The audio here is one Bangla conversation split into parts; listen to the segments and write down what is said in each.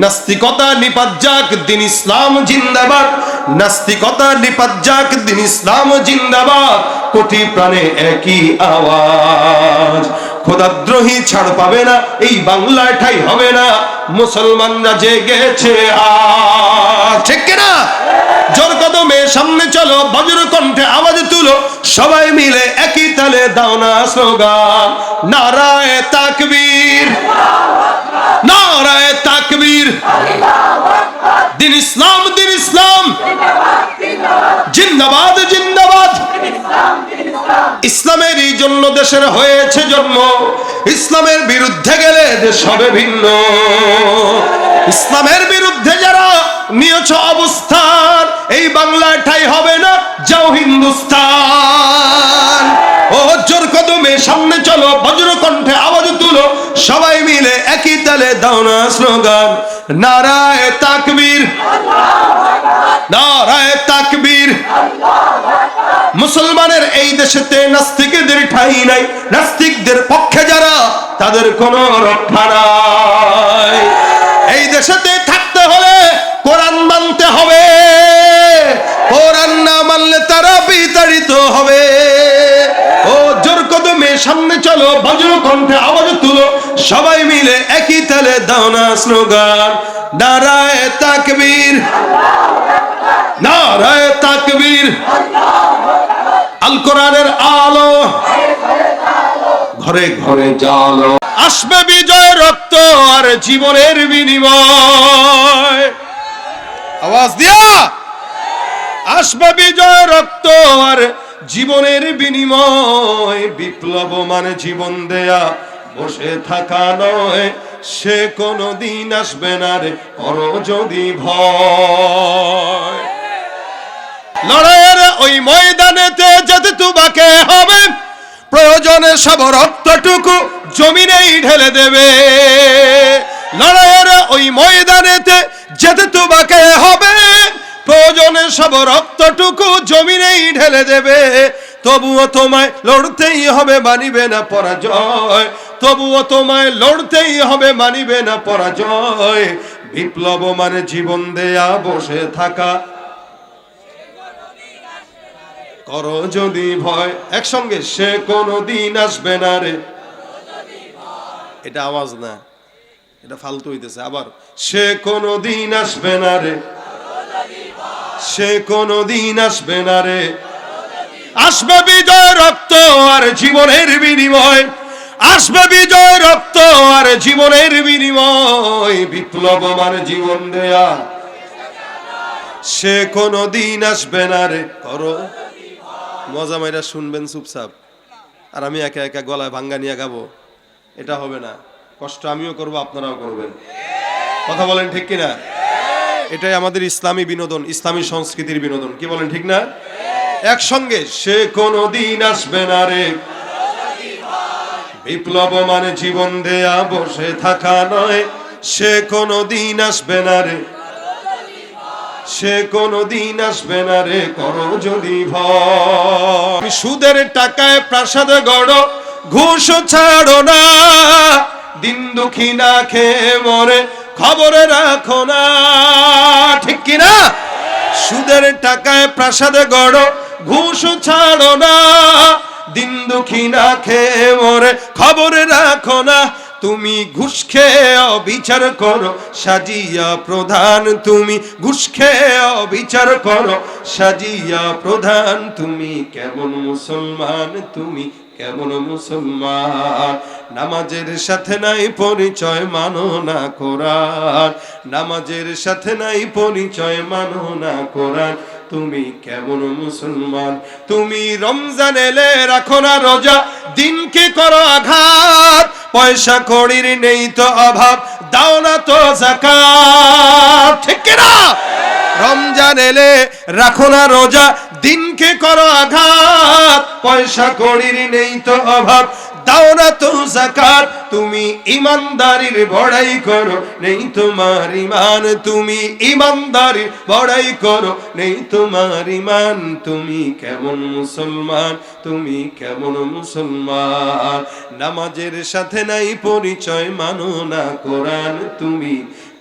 নাস্তিকতা নিপাত যাক, দিন ইসলাম জিন্দাবাদ। নাস্তিকতা নিপাত যাক, দিন ইসলাম জিন্দাবাদ। কোটি প্রাণে একই আওয়াজ। খোদাদ্রোহী ছাড় পাবে না, এই বাংলায় ঠাঁই হবে না। মুসলমানরা জেগেছে আজ, ঠিক কিনা? জোর কদমে সামনে চলো, বজ্র কণ্ঠে আওয়াজ তুলো, সবাই মিলে একই তালে দাও না স্লোগান, নারায়ে তাকবীর, নারায়ে তাকবীর। দিন ইসলাম, দিন ইসলাম জিন্দাবাদ, জিন্দাবাদ। ইসলামেরই জন্য দেশের হয়েছে জন্ম, ইসলামের বিরুদ্ধে গেলে দেশ হবে ভিন্ন। ইসলামের বিরুদ্ধে যারা নিয়েছ অবস্থান, এই বাংলায় ঠাঁই হবে না, যাও হিন্দুস্তান। ও জোর কদমে সামনে চলো, বজ্র কণ্ঠে আওয়াজ তুলো, সবাই মিলে একই তালে দাও না স্লোগান, নারায়ে তাকবীর, নারায়ে তাকবীর। মুসলমানের এই দেশেতে নাস্তিকদের ঠাঁই নাই, নাস্তিকদের পক্ষে যারা তাদের কোনো রক্ষা নাই। এই দেশেতে থাকতে হলে কোরআন মানতে হবে, কোরআন না মানলে তারা বিতাড়িত হবে। ও জোর কদমে সামনে চলো, বজ্র কণ্ঠে আওয়াজ তুলো, সবাই মিলে একই তালে দাও না স্লোগান, নারায়ে তাকবীর, নারায়ে তাকবীর। আল কোরআনের আলো ঘরে ঘরে জালো, আসবে বিজয় রক্ত আর জীবনের বিনিময়। আওয়াজ দিয়া, আসবে বিজয় রক্ত আর জীবনের বিনিময়। বিপ্লব মানে জীবন দেয়া, বসে থাকা নয়, সে কোনদিন আসবে না রে, করো যদি ভয়। লড়াইয়ের ওই ময়দানেতে যেতে তোমাকে হবে, প্রয়োজনে সব রক্তটুকু জমিনেই ঢেলে দেবে। লড়াইয়ের ওই ময়দানেতে যেতে তোমাকে হবে, প্রয়োজনে সব রক্তটুকু জমিনেই ঢেলে দেবে। তবুও তোমায় লড়তেই হবে, মানিবে না পরাজয়। তবুও তোমায় লড়তেই হবে, মানিবে না পরাজয়। বিপ্লব মানে জীবন দেয়া, বসে থাকা, করো যদি ভয়। একসঙ্গে, সে কোনদিন আসবে না রে। এটা আওয়াজ না, এটা ফালতু হইতেছে। আবার, সে কোনদিন আসবে না রে, সে কোনদিন আসবে না রে। আসবে বিজয় রক্ত আর জীবনের বিনিময়, আসবে বিজয় রক্ত আর জীবনের বিনিময়। বিপ্লব মানে জীবন দেয়া, সে কোনদিন আসবে না রে, করো। মজা মাইরা শুনবেন চুপচাপ, আর আমি একা একা গলায় ভাঙ্গা নিয়ে গাবো, এটা হবে না। কষ্ট আমিও করব, আপনারাও করবেন। কথা বলেন ঠিক কিনা? এটাই আমাদের ইসলামী বিনোদন, ইসলামী সংস্কৃতির বিনোদন। কি বলেন ঠিক না? একসঙ্গে, সে কোনদিন আসবে না রে। বিপ্লব মানে জীবন দেয়া, বসে থাকা নয়, সে কোনদিন আসবে না রে, সে কোনদিন আসবে না রে, করো যদি ভয়। সুদের টাকায় প্রাসাদ গড়ো, ঘুষ ছাড়ো না, দিন দুঃখী না খেয়ে মরে খবরে রাখো না, ঠিক কিনা? সুদের টাকায় প্রাসাদ গড়ো, ঘুষ ছাড়ো না, দিন দুঃখী না খেয়ে মরে খবরে রাখো না। তুমি ঘুষ খেয়ে অবিচার করো, সাজিয়া প্রধান। তুমি ঘুষ খেয়ে অবিচার করো, সাজিয়া প্রধান। তুমি কেমন মুসলমান, তুমি কেমন মুসলমান? নামাজের সাথে নাই পরিচয়, মানো না কোরআন। নামাজের সাথে নাই পরিচয়, মানো না কোরআন। তুমি কেমন মুসলমান? তুমি রমজান এলে রাখো না রোজা, দিনকে করো আঘাত। পয়সা কড়ির নেই তো অভাব, দাও না তো যাকাত, ঠিক কিনা? রমজান এলে রাখো না রোজা, দিনকে করো আঘাত। পয়সা কড়ির নেই তো অভাব, দাও না তো যাকাত। তুমি ইমানদারির বড়াই করো, নেই তোমার ইমান। তুমি ইমানদারির বড়াই করো, নেই তোমার ইমান। তুমি কেমন মুসলমান, তুমি কেমন মুসলমান? নামাজের সাথে নাই পরিচয়, মানো না কোরআন। তুমি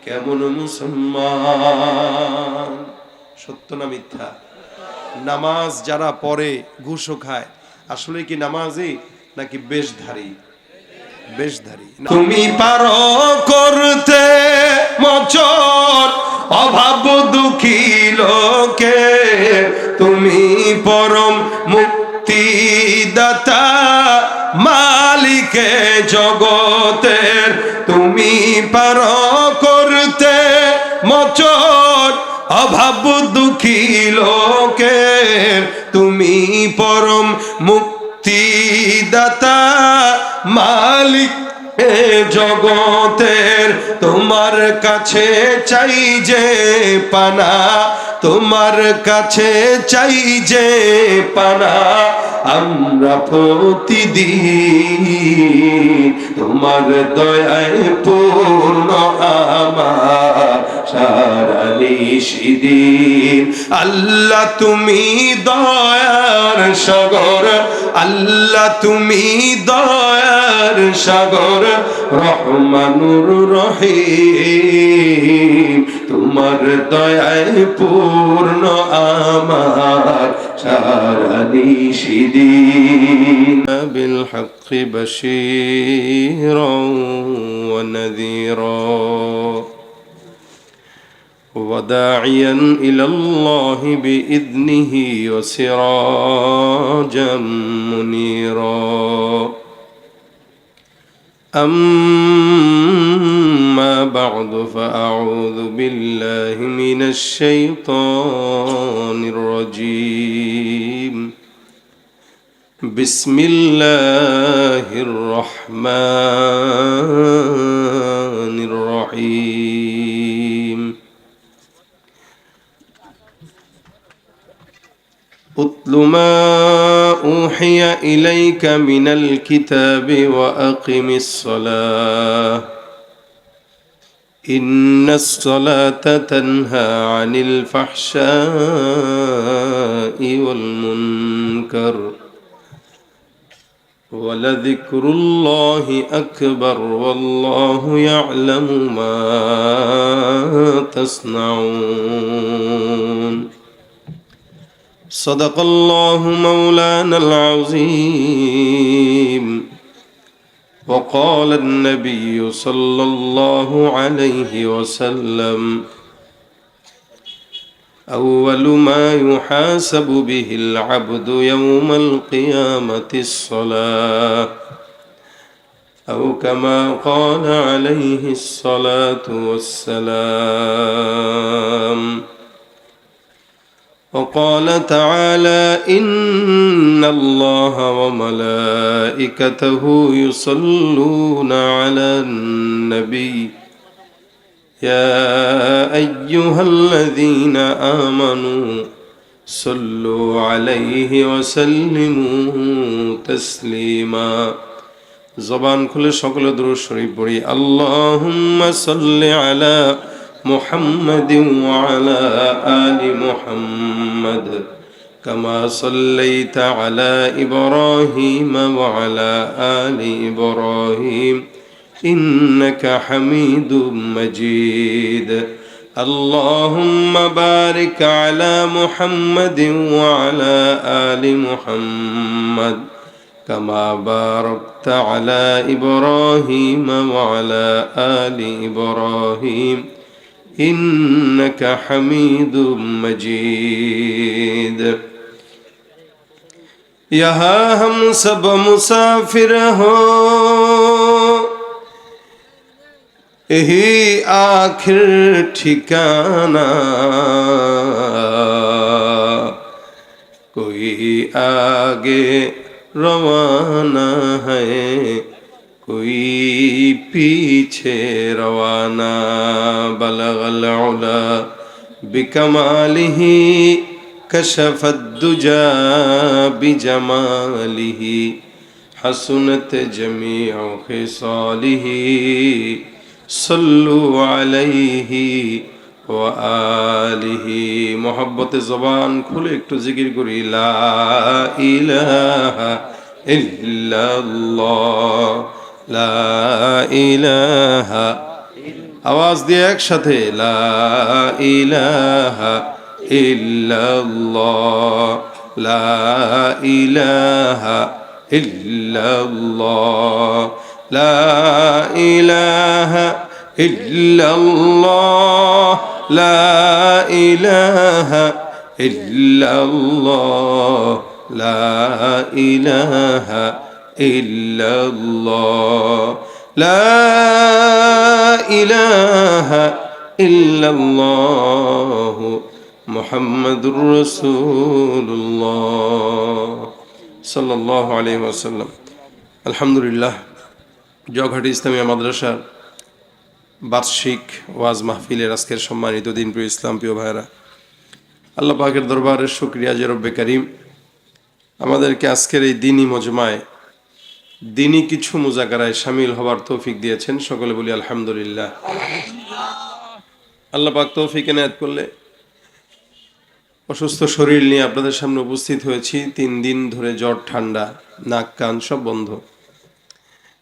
কেমন মুসলমান। সত্য না মিথ্যা? নামাজ যারা পড়ে ঘুষও খায়, আসলে কি নামাজি নাকি বেশধারী? বেশধারী। তুমি পারো করতে মোচন অভাব দুঃখী লোকে, তুমি পরম মুক্তিদাতা মালিকে জগতের, তুমি পারো করতে মোচন অভাব দুঃখী লোকের, তুমি পরম মুক্তিদাতা মালিক এ জগতের। তোমার কাছে চাই যে পানা, তোমার কাছে চাই যে পানা, আমরা প্রতিদিন তোমার দয়ায় পূর্ণ আমার সারা নিশিদিন। আল্লাহ তুমি দয়ার সাগর, আল্লাহ তুমি দয়ার সাগর, রহমানুর রহিম, তোমার দয়ায় পূর্ণ আমার সারা নিশিদিন। বিল হক বশীরা ওয়া নাযীরা وداعيا إلى الله بإذنه وسراجا منيرا. أما بعد فأعوذ بالله من الشيطان الرجيم. بسم الله الرحمن الرحيم. أتل ما أوحي إليك من الكتاب وأقم الصلاة إن الصلاة تنهى عن الفحشاء والمنكر ولذكر الله أكبر والله يعلم ما تصنعون. صدق الله مولانا العظيم. وقال النبي صلى الله عليه وسلم أول ما يحاسب به العبد يوم القيامة الصلاة أو كما قال عليه الصلاة والسلام. وقال تعالى إن الله وملائكته يصلون على النبي يا أيها الذين آمنوا صلوا عليه وسلموا تسليما. زبان كل شكل درود شريف بري. اللهم صل على محمد وعلى آل محمد كما صليت على إبراهيم وعلى آل إبراهيم إنك حميد مجيد. اللهم بارك على محمد وعلى آل محمد كما باركت على إبراهيم وعلى آل إبراهيم إنك حميد مجيد. यहाँ हम सब मुसाफिर हो, यही आखिर ठिकाना, कोई आगे रवाना है कोई पीछे रवाना. बलगल उला बिकमालिही कशफत दुजा बिजमालिही हसनत जमीउ खिसालिही सल्लु अलैहि व आलिही. मोहब्बत ज़बान खुले एक तो जिक्र करी ला इलाहा इल्लल्लाह ला इलाहा আওয়াজ দিয়ে একসাথে লা ইলাহা ইল্লাল্লাহ, লা ইলাহা ইল্লাল্লাহ, লা ইলাহা ইল্লাল্লাহ, লা ইলাহা ইল্লাল্লাহ, লা ইলাহা ইল্লাল্লাহ, লা ইলাহা ইল্লাল্লাহ মুহাম্মাদুর রাসূলুল্লাহ সাল্লাল্লাহু আলাইহি ওয়াসাল্লাম। আলহামদুলিল্লাহ, জগহাটি ইসলামিয়া মাদ্রাসার বার্ষিক ওয়াজ মাহফিলের আজকের সম্মানিত দিনপ্রিয় ইসলাম প্রিয় ভাইরা, আল্লাহ পাকের দরবারে শুকরিয়া যে রব্বে কারীম আমাদেরকে আজকের এই দিনই মজমায় দিনই কিছু মুজাকারায় শামিল হবার তৌফিক দিয়েছেন। সকলে বলি আলহামদুলিল্লাহ। আল্লাহ পাক তৌফিক এনায়েত করলে অসুস্থ শরীর নিয়ে আপনাদের সামনে উপস্থিত হয়েছি। 3 দিন ধরে জ্বর, ঠান্ডা, নাক কান সব বন্ধ,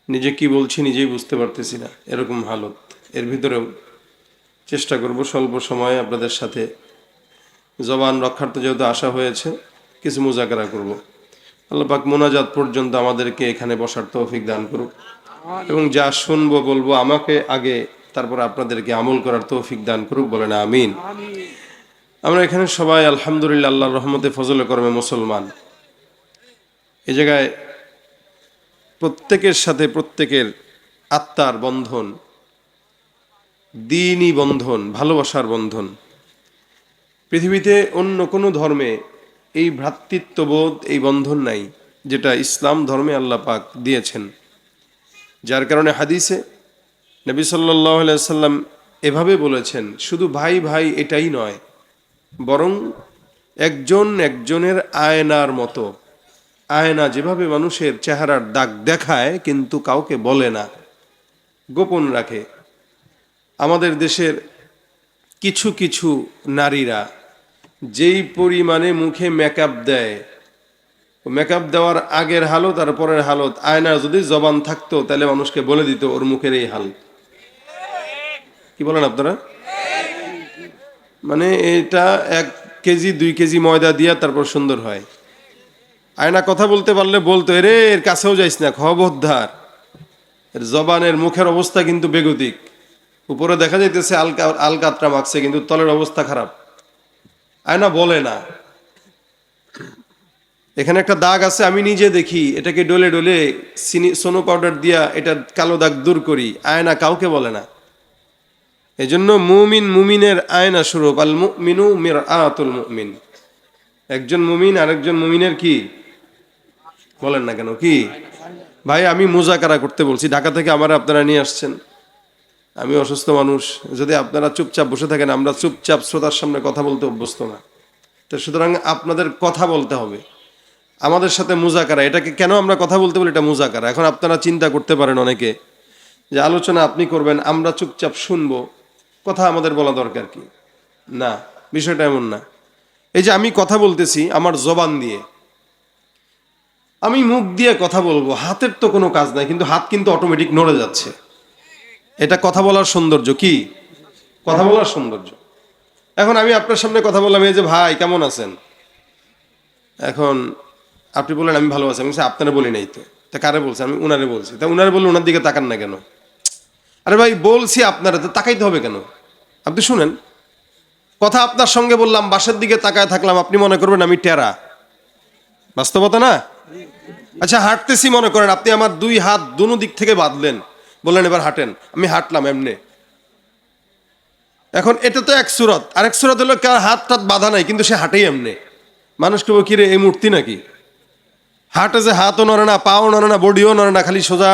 নিজে কি বলছি নিজেই বুঝতে পারতেছি না, এরকম হালত। এর ভিতরেও চেষ্টা করব স্বল্প সময়ে আপনাদের সাথে জবান রক্ষার্থে যেহেতু আসা হয়েছে কিছু মুজাকারা করব। আল্লাহ পাক মোনাজাত পর্যন্ত আমাদেরকে এখানে বসার তৌফিক দান করুক এবং যা শুনবো বলবো আমাকে আগে, তারপর আপনাদেরকে আমল করার তৌফিক দান করুক, বলেন আমিন। আমরা এখানে সবাই আলহামদুলিল্লাহ আল্লাহর রহমতে ফজলে করমে মুসলমান। এই জায়গায় প্রত্যেকের সাথে প্রত্যেকের আত্মার বন্ধন, দ্বীনি বন্ধন, ভালোবাসার বন্ধন। পৃথিবীতে অন্য কোনো ধর্মে এই ভ্রাতৃত্ববোধ, এই বন্ধন নাই যেটা ইসলাম ধর্মে আল্লাহ পাক দিয়েছেন। যার কারণে হাদিসে নবী সাল্লাল্লাহু আলাইহি ওয়াসাল্লাম এভাবে বলেছেন, শুধু ভাই ভাই এটাই নয়, বরং একজন একজনের আয়নার মতো। আয়না যেভাবে মানুষের চেহারার দাগ দেখায় কিন্তু কাউকে বলে না, গোপন রাখে। আমাদের দেশের কিছু কিছু নারীরা যেই পরিমাণে মুখে মেকআপ দেয়, মেকআপ দেওয়ার আগের হালত আর পরের হালত, আয়না যদি জবান থাকতো তাহলে মানুষকে বলে দিত ওর মুখের এই হাল। কি বলেন আপনারা? মানে এটা 1 কেজি 2 কেজি ময়দা দিয়া তারপর সুন্দর হয়। আয়না কথা বলতে পারলে বলতো, এরে এর কাছেও যাইস না, খবরদার। এর জবানের মুখের অবস্থা কিন্তু বেগতিক। উপরে দেখা যাইতেছে আলকাতরা মাখছে কিন্তু তলের অবস্থা খারাপ। আয়না বলে না এখানে একটা দাগ আছে, আমি নিজে দেখি, এটাকে ডলে ডলে সোনো পাউডার দিয়া এটা কালো দাগ দূর করি। আয়না কাউকে বলে না। এজন্য মুমিন মুমিনের আয়না স্বরূপ, আল মুমিনু মিরআতুল মুমিন। একজন মুমিন আরেকজন মুমিনের কি বলেন না কেন? কি ভাই, আমি মুজাকারা করতে বলছি, ঢাকা থেকে আমার আপনারা নিয়ে আসছেন। আমি অসুস্থ মানুষ, যদি আপনারা চুপচাপ বসে থাকেন, আমরা চুপচাপ শ্রোতার সামনে কথা বলতে অভ্যস্ত না। তো সুতরাং আপনাদের কথা বলতে হবে আমাদের সাথে মুজাকারা। এটাকে কেন আমরা কথা বলতে বলি? এটা মুজাকারা। এখন আপনারা চিন্তা করতে পারেন অনেকে যে আলোচনা আপনি করবেন, আমরা চুপচাপ শুনবো, কথা আমাদের বলা দরকার কি? না, বিষয়টা এমন না। এই যে আমি কথা বলতেছি আমার জবান দিয়ে, আমি মুখ দিয়ে কথা বলবো, হাতের তো কোনো কাজ নাই, কিন্তু হাত কিন্তু অটোমেটিক নড়ে যাচ্ছে। এটা কথা বলার সৌন্দর্য। কি কথা বলার সৌন্দর্য? এখন আমি আপনার সামনে কথা বললাম, এই যে ভাই কেমন আছেন, এখন আপনি বললেন আমি ভালো আছি। আমি আপনারা বলি নাই তো, তা কারে বলছি? আমি উনারে বলছি। তা উনারে বললে ওনার দিকে তাকান না কেন? আরে ভাই বলছি আপনারা, তো তাকাইতে হবে কেন? আপনি শুনেন, কথা আপনার সঙ্গে বললাম, বাসার দিকে তাকায় থাকলাম, আপনি মনে করবেন আমি টেরা। বাস্তবতা না? আচ্ছা হাঁটতেছি, মনে করেন আপনি আমার 2 হাত দুনো দিক থেকে বাঁধলেন, বললেন এবার হাঁটেন, আমি হাঁটলাম এমনি। এখন এটা তো এক সুরত, আরেক সুরত হলো কার হাত টাত বাঁধা নাই কিন্তু সে হাঁটেই এমনি। মানুষকে বল কিরে এই মূর্তি নাকি? হাঁটে যে হাতও নড়ে না, পাও নড়ে না, বডিও নড়ে না, খালি সোজা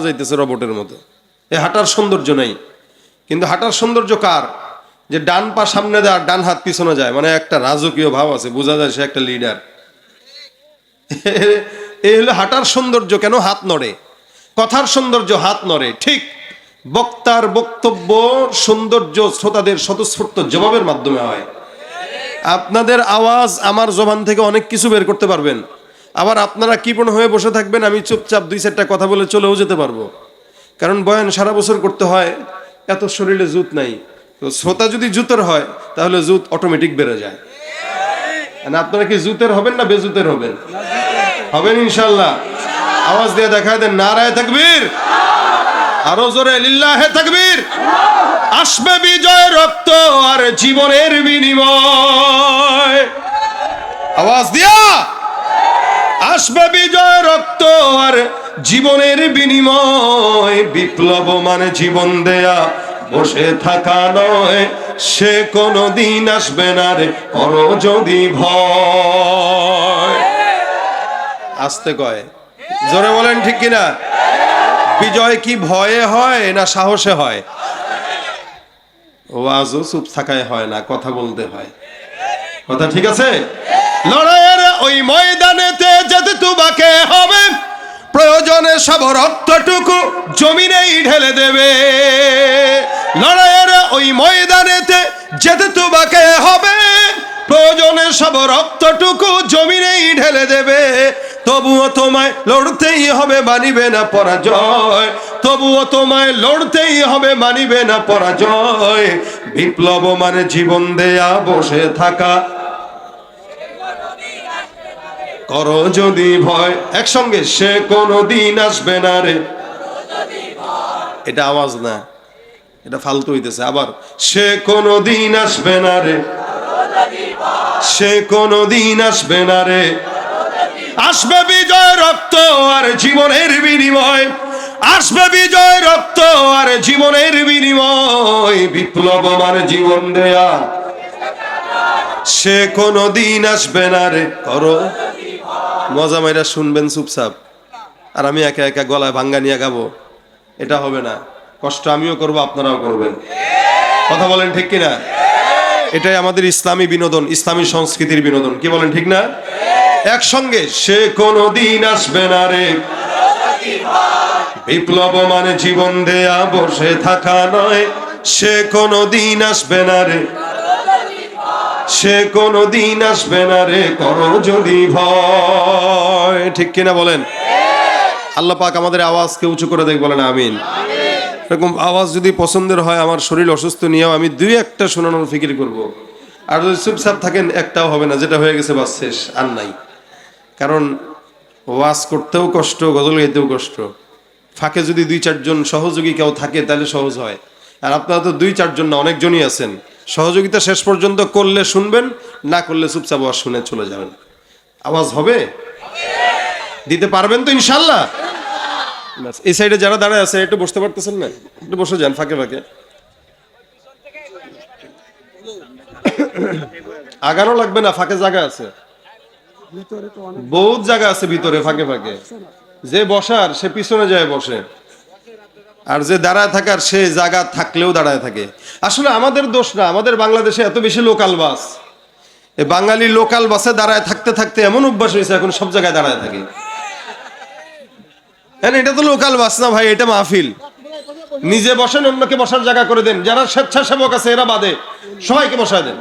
যাইতেছে রবটের মতো। এ হাঁটার সৌন্দর্য নাই। কিন্তু হাঁটার সৌন্দর্য কার? যে ডান পা সামনে দেয় আর ডান হাত পিছনে যায়, মানে একটা রাজকীয় ভাব আছে, বোঝা যায় সে একটা লিডার। এই হলো হাঁটার সৌন্দর্য। কেন হাত নড়ে? কথার সৌন্দর্য হাত নড়ে। ঠিক বক্তার বক্তব্য সৌন্দর্য শ্রোতাদের স্বতঃস্ফূর্ত জবাবের মাধ্যমে হয়। আপনাদের আওয়াজ আমার জবান থেকে অনেক কিছু বের করতে পারবেন, আবার আপনারা কৃপণ হয়ে বসে থাকবেন, আমি চুপচাপ 2-4টা কথা বলে চলেও যেতে পারবো। কারণ বয়ান সারা বছর করতে হয়, এত শরীরে জুত নাই, তো শ্রোতা যদি জুতের হয় তাহলে জুত অটোমেটিক বেড়ে যায়। মানে আপনারা কি জুতের হবেন না বেজুতের হবেন? হবেন ইনশাল্লাহ। আওয়াজ দিয়ে দেখা দেন নারায়ে তাকবীর, আরো জোরে লিল্লাহে তাকবীর। আসবে বিজয় রক্ত আর জীবনের বিনিময়, আওয়াজ দিয়া আসবে বিজয় রক্ত আর জীবনের বিনিময়। বিপ্লব মানে জীবন দেয়া, বসে থাকা নয়, সে কোনো দিন আসবে না রে করো যদি ভয়। আসতে কয়, জোরে বলেন ঠিক কিনা? বিজয় কি ভয়ে হয় না সাহসে হয়? ওয়াজও চুপ থাকায় হয় না, কথা বলতে হয়। কথা ঠিক আছে? লড়াইয়ের ওই ময়দানেতে যেতে তোমাকে হবে, প্রয়োজনে সব রক্তটুকু জমিনেই ঢেলে দেবে। লড়াইয়ের ওই ময়দানেতে যেতে তোমাকে হবে, প্রয়োজনে সব রক্তটুকু জমিনেই ঢেলে দেবে। তবুও তোমায় লড়তেই হবে, মানিবে না পরাজয়। তবুও তোমায় লড়তেই হবে, মানিবে না পরাজয়। বিপ্লব মানে জীবন দেয়া, বসে থাকা করো যদি ভয়। একসঙ্গে, সে কোনো দিন আসবে না রে। এটা আওয়াজ না, এটা ফালতু হইতেছে। আবার, সে কোনো দিন আসবে না রে, সে কোনো দিন আসবে না রে। আসবে বিজয় রক্ত আর জীবনের বিনিময়, আসবে বিজয় রক্ত আর জীবনের বিনিময়। বিপ্লব মানে জীবন দেয়া, সে কোনো দিন আসবে না রে করো। মজা মাইরা শুনবেন চুপচাপ, আর আমি একা একা গলায় ভাঙ্গা নিয়ে গাবো, এটা হবে না। কষ্ট আমিও করবো, আপনারাও করবেন। কথা বলেন ঠিক কিনা? এটাই আমাদের ইসলামী বিনোদন, ইসলামী সংস্কৃতির বিনোদন। কি বলেন ঠিক না? একসঙ্গে, সে কোনো দিন আসবে না রে। বিপ্লব মানে জীবন দেয়া, বসে থাকা নয়, সে কোনো দিন আসবে না রে, সে কোনো দিন আসবে না রে করো যদি ভয়। ঠিক কিনা বলেন? আল্লাহ পাক আমাদের আওয়াজকে উঁচু করে দেখ, বলেন আমিন। এরকম আওয়াজ যদি পছন্দের হয়, আমার শরীর অসুস্থ নিয়েও আমি দুই একটা শোনানোর ফিকির করব। আর যদি চুপচাপ থাকেন, একটাও হবে না। যেটা হয়ে গেছে বাস, শেষ, আর নাই। কারণ ওয়াজ করতেও কষ্ট, গজল গাইতেও কষ্ট। ফাঁকে যদি দুই চারজন সহযোগী কেউ থাকে তাহলে সহজ হয়। আর আপনারা তো দুই চারজন না, অনেকজনই আছেন। সহযোগিতা শেষ পর্যন্ত করলে শুনবেন, না করলে চুপচাপ আওয়াজ শুনে চলে যাবেন। আওয়াজ হবে, দিতে পারবেন তো ইনশাল্লাহ? এই সাইডে যারা দাঁড়ায় আছে, একটু বসতে পারতেছেন না? একটু বসে যান ফাঁকে ফাঁকে। আগানো লাগবে না, ফাঁকে জায়গা আছে, বহুত জায়গা আছে ভিতরে ফাঁকে ফাঁকে। যে বসার সে পিছনে যায় বসে, আর যে দাঁড়ায় থাকার সে জায়গা থাকলেও দাঁড়ায় থাকে। আসলে আমাদের দোষ না, আমাদের বাংলাদেশে এত বেশি লোকাল বাস। এই বাঙালি লোকাল বাসে দাঁড়ায় থাকতে থাকতে এমন অভ্যাস হয়েছে, এখন সব জায়গায় দাঁড়ায় থাকে। এটা তো লোকাল বাস না ভাই, এটা মাহফিল। নিজে বসেন, অন্যকে বসার জায়গা করে দেন। যারা স্বেচ্ছাসেবক আছে এরা বাদে সবাইকে বসায় দেন।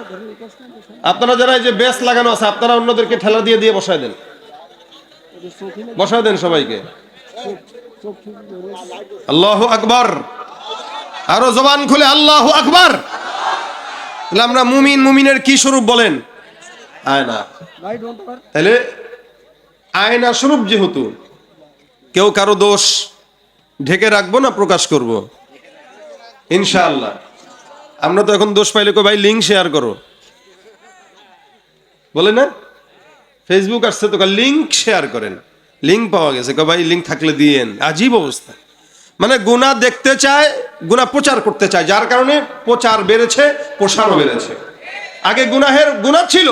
আপনারা যারা এই যে বেস লাগানো আছে, আপনারা অন্যদেরকে ঠেলা দিয়ে দিয়ে বসায় দেন, বসায় দেন সবাইকে। আল্লাহু আকবার, আরো জবান খুলে আল্লাহু আকবার। তাহলে আমরা মুমিন, মুমিনের কি স্বরূপ বলেন? আয়না। তাহলে আয়না স্বরূপ যেহেতু, কেউ কারো দোষ ঢেকে রাখবো না, প্রকাশ করব ইনশাআল্লাহ। আমরা তো এখন দোষ পাইলে কই ভাই লিঙ্ক শেয়ার করো, বলে না? ফেসবুক আসছে তো লিঙ্ক শেয়ার করেন, লিঙ্ক পাওয়া গেছে, কই ভাই লিঙ্ক থাকলে দিয়েন। আজীব অবস্থা। মানে গুনাহ দেখতে চায়, গুনাহ প্রচার করতে চায়, যার কারণে প্রচার বেড়েছে, প্রসারও বেড়েছে। আগে গুনাহ ছিল,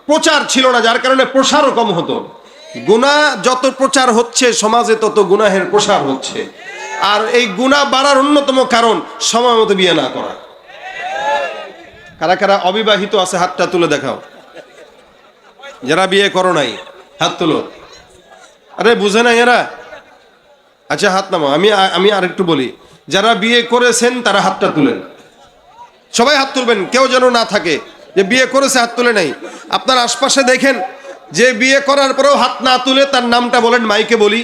প্রচার ছিল না, যার কারণে প্রসারও কম হতো। গুনাহ যত প্রচার হচ্ছে সমাজে, তত গুনাহের প্রসার হচ্ছে। আর এই গুনাহ বাড়ার অন্যতম কারণ সময় মতো বিয়ে না করা। কারা কারা অবিবাহিত আছে হাতটা তুলে দেখাও। যারা বিয়ে করো নাই হাত তুলো। আরে বুঝে নাই এরা? আচ্ছা হাত নামাও। আমি আরেকটু বলি, যারা বিয়ে করেছেন তারা হাতটা তুলেন। সবাই হাত তুলবেন, কেউ যেন না থাকে যে বিয়ে করেছে হাত তুলে নাই। আপনার আশপাশে দেখেন যে বিয়ে করার পরেও হাত না তুলে, তার নামটা বলেন, মাইকে বলি,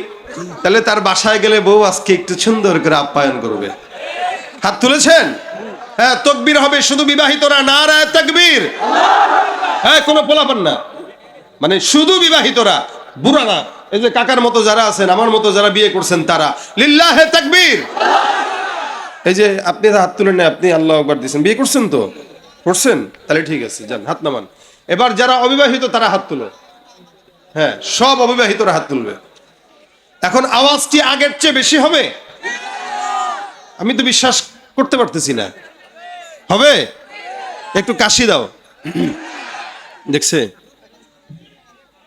তাহলে তার বাসায় গেলে বউ আজকে একটু সুন্দর করে আপ্যায়ন করবে। হাত তুলেছেন? হ্যাঁ, তাকবীর হবে শুধু বিবাহিতরা, নারায়ে তাকবীর। হ্যাঁ, কোনো পোলাপান না, মানে শুধু বিবাহিতরা, বুড়া না। এই যে কাকার মতো যারা আছেন, আমার মতো যারা বিয়ে করছেন তারা, লিল্লাহে তাকবীর। এই যে আপনি হাত তুলেন না, আপনি আল্লাহু আকবার দিয়েছেন, বিয়ে করছেন তো? করছেন? তাহলে ঠিক আছে, যান হাত নামান। এবার যারা অবিবাহিত তারা হাত তুলো। হ্যাঁ, সব অবিবাহিতরা হাত তুলবে। এখন আওয়াজটি আগের চেয়ে বেশি হবে? আমি তো বিশ্বাস করতে পারতেছি না। হবে? একটু কাশি দাও। দেখছে?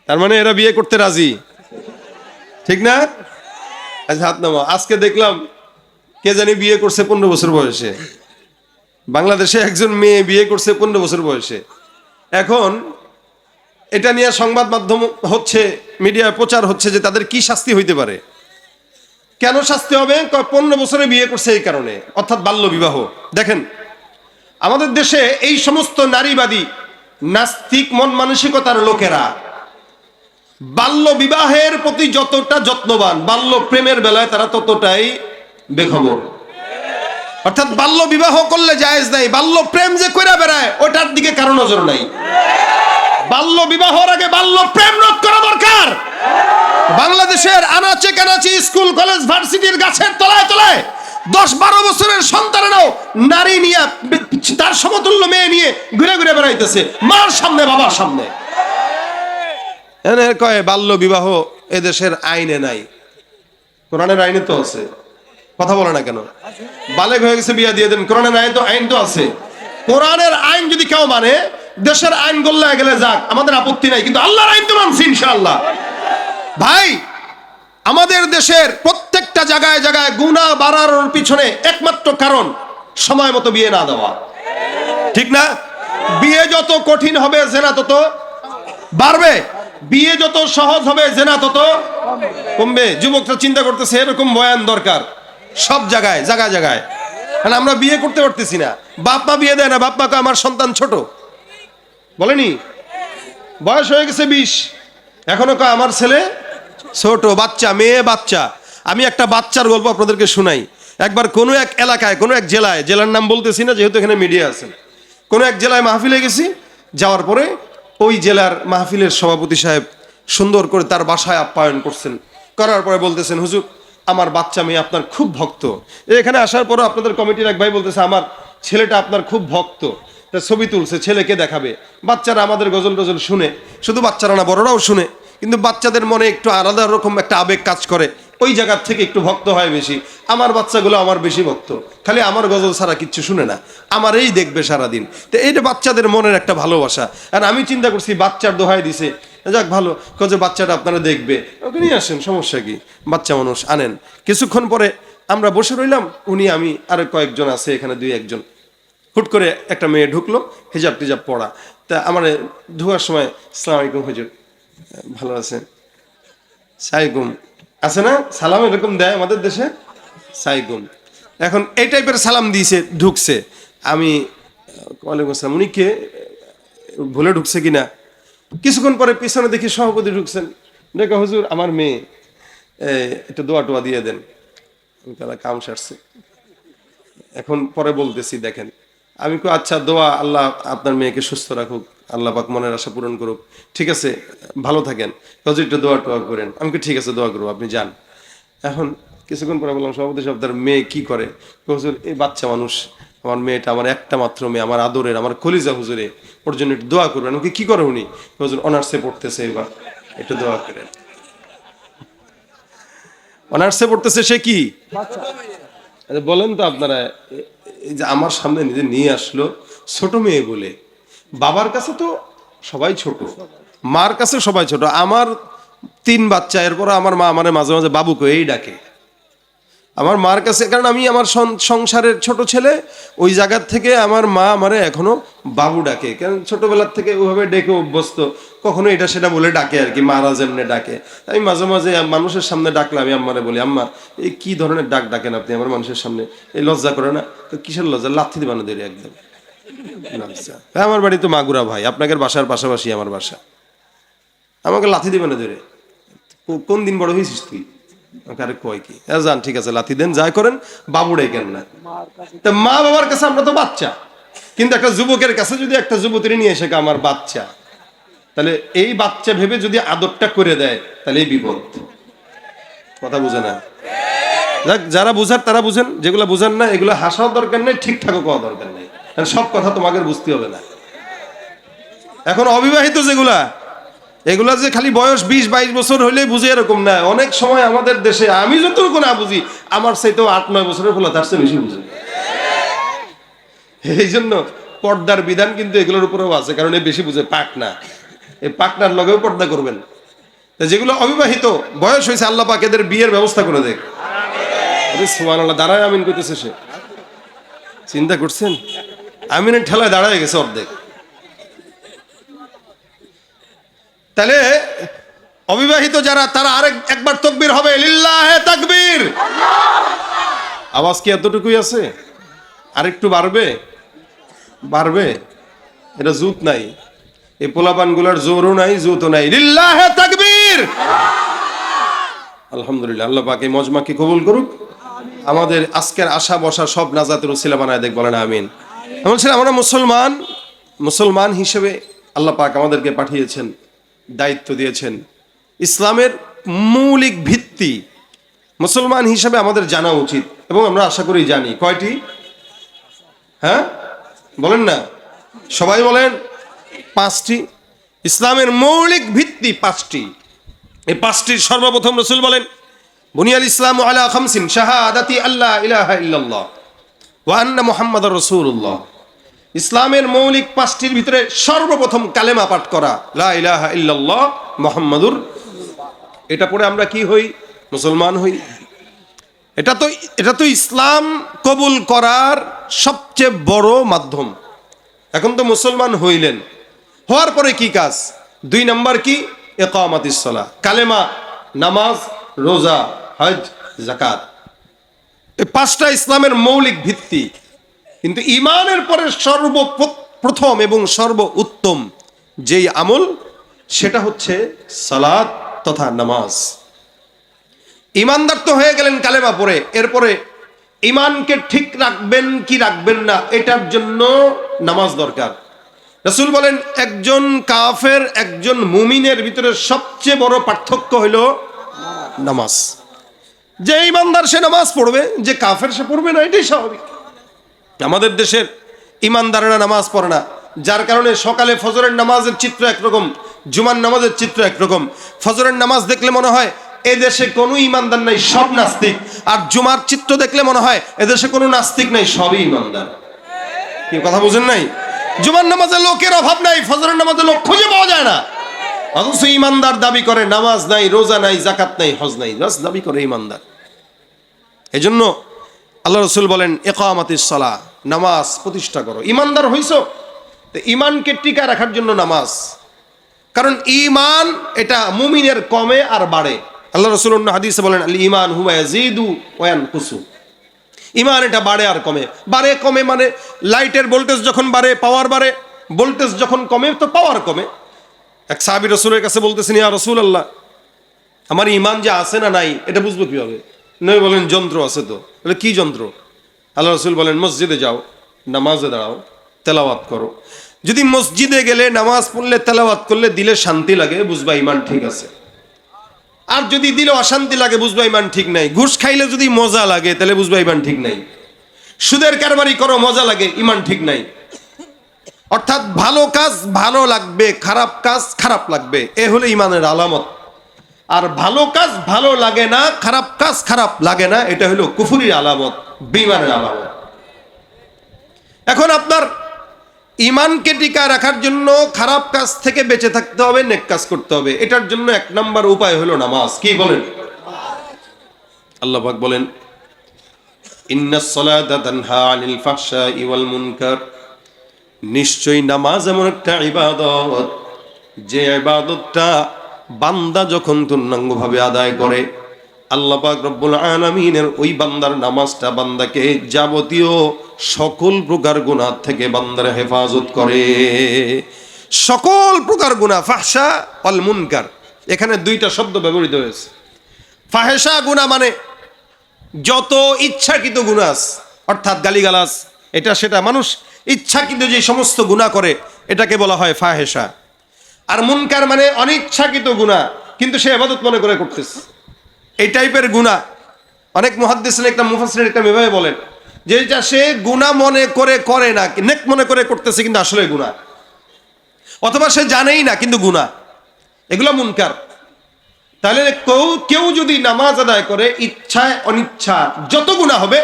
তার মানে এরা বিয়ে করতে রাজি, ঠিক না? আচ্ছা, হাত নামা। আজকে দেখলাম কে জানি বিয়ে করছে 15 বছর বয়সে। বাংলাদেশে একজন মেয়ে বিয়ে করছে 15 বছর বয়সে। এখন এটা নিয়ে সংবাদ মাধ্যম হচ্ছে, মিডিয়ায় প্রচার হচ্ছে যে তাদের কি শাস্তি হইতে পারে। কেন শাস্তি হবে? 15 বছরে বিয়ে করছে এই কারণে, অর্থাৎ বাল্য বিবাহ। দেখেন, আমাদের দেশে এই সমস্ত নারীবাদী নাস্তিক মন মানসিকতার লোকেরা বাল্য বিবাহের প্রতি যতটা যত্নবান, বাল্য প্রেমের বেলায় তারা ততটাই বেখবর। অর্থাৎ বাল্য বিবাহ করলে জায়েজ নাই, বাল্য প্রেম যে কইরা বেড়ায় ওটার দিকে কারো নজর নাই। বাল্য বিবাহর আগে বাল্য প্রেম রোধ করা দরকার। বাংলাদেশের আনাচে কানাচে, স্কুল কলেজ ভার্সিটির গাছের তলায় তলায় 10-12 বছরের সন্তানেরাও নারী নিয়ে, তার সমতুল্য মেয়ে নিয়ে ঘুরে ঘুরে বেড়াইতেছে, মার সামনে, বাবার সামনে। এনে কয় বাল্য বিবাহ এদেশের আইনে নাই। কোরআনের আইনে তো আছে, কথা বলে না কেন? বালেগ হয়ে গেছে বিয়া দিয়ে দেন, কোরআনের আইন তো আছে। কোরআনের আইন যদি কেউ মানে, দেশের আইন গোল্লায় গেলে যাক, আমাদের আপত্তি নাই, কিন্তু আল্লাহর আইন তো মানছি ইনশাআল্লাহ। ভাই, আমাদের দেশের প্রত্যেকটা জায়গায় জায়গায় গুনাহ বাড়ার পিছনে একমাত্র কারণ সময় মতো বিয়ে না দেওয়া, ঠিক না? বিয়ে যত কঠিন হবে জেনা তত বাড়বে, বিয়ে যত সহজ হবে জেনা তত কমবে। যুবকরা চিন্তা করতেছে এরকম বয়ান দরকার সব জায়গায় জায়গায় জায়গায়। কারণ আমরা বিয়ে করতে পারতেছি না, বাপ মা বিয়ে দেয় না, বাপ মা কয় আমার সন্তান ছোট, বলেনি বয়স হয়ে গেছে 20, এখনো কয় আমার ছেলে ছোট, বাচ্চা, মেয়ে বাচ্চা। আমি একটা বাচ্চার গল্প আপনাদেরকে শোনাই। একবার কোনো এক এলাকায়, কোনো এক জেলায়, জেলার নাম বলতেছি না যেহেতু এখানে মিডিয়া আছে, কোনো এক জেলায় মাহফিলে গেছি। যাওয়ার পরে ওই জেলার মাহফিলের সভাপতি সাহেব সুন্দর করে তার বাসায় আপ্যায়ন করছেন। করার পরে বলতেছেন, হুজুর আমার বাচ্চা মেয়ে আপনার খুব ভক্ত। এখানে আসার পরও আপনাদের কমিটির এক ভাই বলতেছে আমার ছেলেটা আপনার খুব ভক্ত, তা ছবি তুলছে, ছেলেকে দেখাবে। বাচ্চারা আমাদের গজল টজল শুনে, শুধু বাচ্চারা না বড়রাও শুনে, কিন্তু বাচ্চাদের মনে একটু আলাদা রকম একটা আবেগ কাজ করে, ওই জায়গার থেকে একটু ভক্ত হয় বেশি। আমার বাচ্চাগুলো আমার বেশি ভক্ত, খালি আমার গজল ছাড়া কিচ্ছু শুনে না, আমার এই দেখবে সারাদিন। তো এইটা বাচ্চাদের মনের একটা ভালোবাসা। আর আমি চিন্তা করছি বাচ্চার দোহাই দিছে, যাক ভালো যে বাচ্চাটা আপনারা দেখবে, ওকে নিয়ে আসেন, সমস্যা কি, বাচ্চা মানুষ আনেন। কিছুক্ষণ পরে আমরা বসে রইলাম, উনি আমি আর কয়েকজন আছে এখানে, 2-1 জন। হুট করে একটা মেয়ে ঢুকলো, হিজাব টিজাব পড়া। তা আমার ঢুকার সময় আসসালামু আলাইকুম হুজুর, ভালো আছেন? সাইকুম আছে না, সালাম এরকম দেয় আমাদের দেশে, সাইকুম। এখন এই টাইপের সালাম দিয়েছে, ঢুকছে। আমি ওয়ালাইকুম আসসালাম, উনি কে, ভুলে ঢুকছে কিনা। কিছুক্ষণ পরে পিছনে দেখি সভাপতি ঢুকছেন, দেখো হুজুর আমার মেয়ে, একটু দোয়া টোয়া দিয়ে দেন। তারা কাম সারছে। এখন পরে বলতেছি দেখেন, আমি কো আচ্ছা দোয়া, আল্লাহ আপনার মেয়েকে সুস্থ রাখুক, আল্লাহ পাক মনের আশা পূরণ করুক, ঠিক আছে ভালো থাকেন, হুজুর একটু দোয়া টোয়া করেন। আমি কি ঠিক আছে দোয়া করবো, আপনি যান। এখন কিছুক্ষণ পরে বললাম সভাপতি সাহেব তার মেয়ে কি করে? হুজুর এই বাচ্চা মানুষ, আমার মেয়েটা আমার একটা মাত্র মেয়ে, আমার আদরের, আমার কলিজা, হুজুরে ওর জন্য একটু দোয়া করবেন। ওকে কি করে উনি? হুজুর অনার্সে পড়তেছে, এবার একটু দোয়া করেন। অনার্সে পড়তেছে, সে কি বলেন তো আপনারা? এই যে আমার সামনে নিজে নিয়ে আসলো ছোট মেয়ে বলে, বাবার কাছে তো সবাই ছোট, মার কাছে সবাই ছোট। আমার 3 বাচ্চা, এরপর আমার মা আমারে মাঝে মাঝে বাবু কই ডাকে আমার মার কাছে, কারণ আমি আমার সংসারের ছোট ছেলে। ওই জায়গার থেকে আমার মা আমারে এখনো বাবু ডাকে, কারণ ছোটবেলার থেকে ওইভাবে ডেকে অভ্যস্ত, কখনো এটা সেটা বলে ডাকে আর কি, মারা যেমনে ডাকে। আমি মাঝে মাঝে মানুষের সামনে ডাকলে আমি আম্মারে বলি, আম্মা এই কি ধরনের ডাক ডাকেন আপনি আমার মানুষের সামনে, এই লজ্জা করে না? তো কিসের লজ্জা, লাথি দিবানো দেরি একদম লজ্জা। আমার বাড়ি তো মাগুরা ভাই, আপনাদের বাসার পাশাপাশি আমার বাসা, আমাকে লাথি দিবানো দেরে। কোন দিন বড় হয়েছিস তুই? আরে কয় কি যান, ঠিক আছে লাথি দেন, যাই করেন, বাবু ডেকেন না। তা মা বাবার কাছে আমরা তো বাচ্চা, কিন্তু একটা যুবকের কাছে যদি একটা যুবতী নিয়ে এসে আমার বাচ্চা, তাহলে এই বাচ্চা ভেবে যদি আদরটা করে দেয় তাহলে এই বিপদ। কথা বুঝে না? যারা বুঝার তারা বুঝেন, যেগুলো বুঝেন না এগুলো হাসাও দরকার নেই, ঠিকঠাকও কোয়া দরকার নেই, সব কথা তোমাকে বুঝতে হবে না। এখন অবিবাহিত যেগুলা, এগুলা যে খালি বয়স 20-22 বছর হইলেই বুঝে এরকম না। অনেক সময় আমাদের দেশে আমি যতটুকু না বুঝি, আমার চাইতেও 8-9 বছরের ফলে তার চেয়ে বেশি বুঝে। এই জন্য পর্দার বিধান কিন্তু এগুলোর উপরেও আছে, কারণ এ বেশি বুঝে, পাক না, এই পাকনার লগেও পর্দা করবেন। যেগুলো অবিবাহিত বয়স হয়েছে, আল্লাহ পাক এদের বিয়ের ব্যবস্থা করে দেখ। সুবহানাল্লাহ, দাঁড়ায় আমিন কইতেছে সে, চিন্তা করছেন? আমিনের ঠেলায় দাঁড়ায় গেছে অর্ধেক। তাহলে অবিবাহিত যারা, তারা একবার তাকবীর হবে, লিল্লাহে তাকবীর। আওয়াজ কি এতটুকুই আছে? আরেকটু বাড়বে? বাড়বে? এটা জুত নাই, এই পোলাপান গুলার জোরও নাই, জুতও নাই। লিল্লাহে তাকবীর। আলহামদুলিল্লাহ, আল্লাহ পাক এই মজমাকে কবুল করুক, আমাদের আজকের আশা বসা সব নাজাতের উসিলা বানায় দেখ, বলেন আমিন। এমন ছিল আমরা মুসলমান হিসেবে আল্লাহ পাক আমাদেরকে পাঠিয়েছেন, দায়িত্ব দিয়েছেন। ইসলামের মৌলিক ভিত্তি মুসলমান হিসেবে আমাদের জানা উচিত, এবং আমরা আশা করি জানি। কয়টি? হ্যাঁ বলেন না, সবাই বলেন। 5টি। ইসলামের মৌলিক ভিত্তি 5টি। এই 5টির সর্বপ্রথম রাসূল বলেন, বুনিয়াল ইসলামু আলা খামসিন, শাহাদাতি আল্লা ইলাহা ইল্লাল্লাহ ওয়া আন্না মুহাম্মাদুর রাসূলুল্লাহ। ইসলামের মৌলিক 5টির ভিতরে সর্বপ্রথম কালেমা পাঠ করা, লা ইলাহা ইল্লাল্লাহ মুহাম্মাদুর। এটা পড়ে আমরা কি হই? মুসলমান হই। এটা তো ইসলাম কবুল করার সবচেয়ে বড় মাধ্যম। এখন তো মুসলমান হইলেন, হওয়ার পরে কি কাজ? 2 নাম্বার কি? ইকামাতিস সালাহ, কালেমা, নামাজ, রোজা, হজ, যাকাত। এই 5টা ইসলামের মৌলিক ভিত্তি। কিন্তু ঈমানের পরে সর্বপ্রথম এবং সর্বোত্তম যেই আমল, সেটা হচ্ছে সালাত তথা নামাজ। ঈমানদার তো হয়ে গেলেন কালেমা পড়ে, এরপরে ঈমানকে ঠিক রাখবেন কি রাখবেন না, এটার জন্য নামাজ দরকার। রাসূল বলেন, একজন কাফের একজন মুমিনের ভিতরে সবচেয়ে বড় পার্থক্য হলো নামাজ। যে ঈমানদার সে নামাজ পড়বে, যে কাফের সে পড়বে না, এটাই স্বাভাবিক। আমাদের দেশের ঈমানদারেরা নামাজ পড়ে না, যার কারণে সকালে ফজরের নামাজের চিত্র একরকম, জুমার নামাজের চিত্র একরকম। ফজরের নামাজ দেখলে মনে হয় এদেশে কোনো ঈমানদার নাই, সব নাস্তিক। আর জুমার চিত্র দেখলে মনে হয় এদেশে কোনো নাস্তিক নাই, সবই ঈমানদার। কি কথা বুঝেন নাই? জুমার নামাজে লোকের অভাব নাই, ফজরের নামাজে লোক খুঁজে পাওয়া যায় না, অথচ ঈমানদার দাবি করে নামাজ নাই, রোজা নাই, যাকাত নাই, হজ নাই, বাস দাবি করে ঈমানদার। এজন্য আল্লাহ রাসূল বলেন, ইকামাতিস সালাহ, নামাজ প্রতিষ্ঠা করো। ঈমানদার হইছো, তো ঈমানকে টিকা রাখার জন্য নামাজ। কারণ ঈমান এটা মুমিনের কমে আর বাড়ে। আল্লাহ রাসূল অন্য হাদিসে বলেন, আল ঈমান হুয়া ইয়াজিদু ওয়া ইয়ানকুসু। ঈমান এটা বাড়ে আর কমে। বাড়ে কমে মানে লাইটের ভোল্টেজ যখন বাড়ে পাওয়ার বাড়ে, ভোল্টেজ যখন কমে তো পাওয়ার কমে। এক সাহাবী রাসূলের কাছে বলতেছেন, ইয়া রাসূলুল্লাহ, আমার ঈমান যে আছে না নাই এটা বুঝবো কিভাবে? নবী বলেন, যন্ত্র আছে তো। বলে, কি যন্ত্র? আল্লাহ রাসূল বলেন, মসজিদে যাও, নামাজে দাঁড়াও, তেলাওয়াত করো। যদি মসজিদে গেলে নামাজ পড়লে তেলাওয়াত করলে দিলে শান্তি লাগে, বুঝবা ঈমান ঠিক আছে। আর যদি দিলে অশান্তি লাগে, বুঝবা ঈমান ঠিক নাই। ঘুষ খাইলে যদি মজা লাগে, তাহলে বুঝবা ঈমান ঠিক নাই। সুদের কারবারি করো, মজা লাগে, ঈমান ঠিক নাই। অর্থাৎ ভালো কাজ ভালো লাগবে, খারাপ কাজ খারাপ লাগবে, এ হলো ঈমানের আলামত। আর ভালো কাজ ভালো লাগে না, খারাপ কাজ খারাপ লাগে না, এটা হলো কুফরির আলামত, বেঈমানের আলামত। এখন আপনার ঈমানকে টিকায় রাখার জন্য খারাপ কাজ থেকে বেঁচে থাকতে হবে, নেক কাজ করতে হবে। এটার জন্য 1 নাম্বার উপায় হলো নামাজ। কি বলেন? আল্লাহ পাক বলেন, ইন্নাস সালাতা তানহা আনিল ফাহশাই ওয়াল মুনকার। নিশ্চয়ই নামাজ এমন একটা ইবাদত, যে ইবাদতটা বান্দা যখন পূর্ণাঙ্গভাবে আদায় করে, আল্লাহ পাক রব্বুল আলামিনের ওই বান্দার নামাজটা বান্দাকে যাবতীয় সকল প্রকার গুনাহ থেকে বান্দার হেফাজত করে। সকল প্রকার গুনাহ, ফাহশা ওয়াল মুনকার, এখানে 2টা শব্দ ব্যবহৃত হয়েছে। ফাহেশা গুনাহ মানে যত ইচ্ছাকৃত গুনাহ, অর্থাৎ গালিগালাজ, এটা সেটা মানুষ ইচ্ছাকৃত যে সমস্ত গুনাহ করে এটাকে বলা হয় ফাহেশা। আর মুনকার মানে অনিচ্ছাকৃত গুনাহ, কিন্তু সে ইবাদত মনে করে করতেছে, এই টাইপের গুনাহ। অনেক মুহাদ্দিসিন একটা মুফাসসিরিন একটা এভাবে বলেন যে এটা সে গুনাহ মনে করে করে না, নেক মনে করে করতেছে কিন্তু আসলে গুনাহ, অথবা সে জানেই না কিন্তু গুনাহ, এগুলো মুনকার। তাহলে কেউ যদি নামাজ আদায় করে ইচ্ছায় অনিচ্ছা যত গুনাহ হবে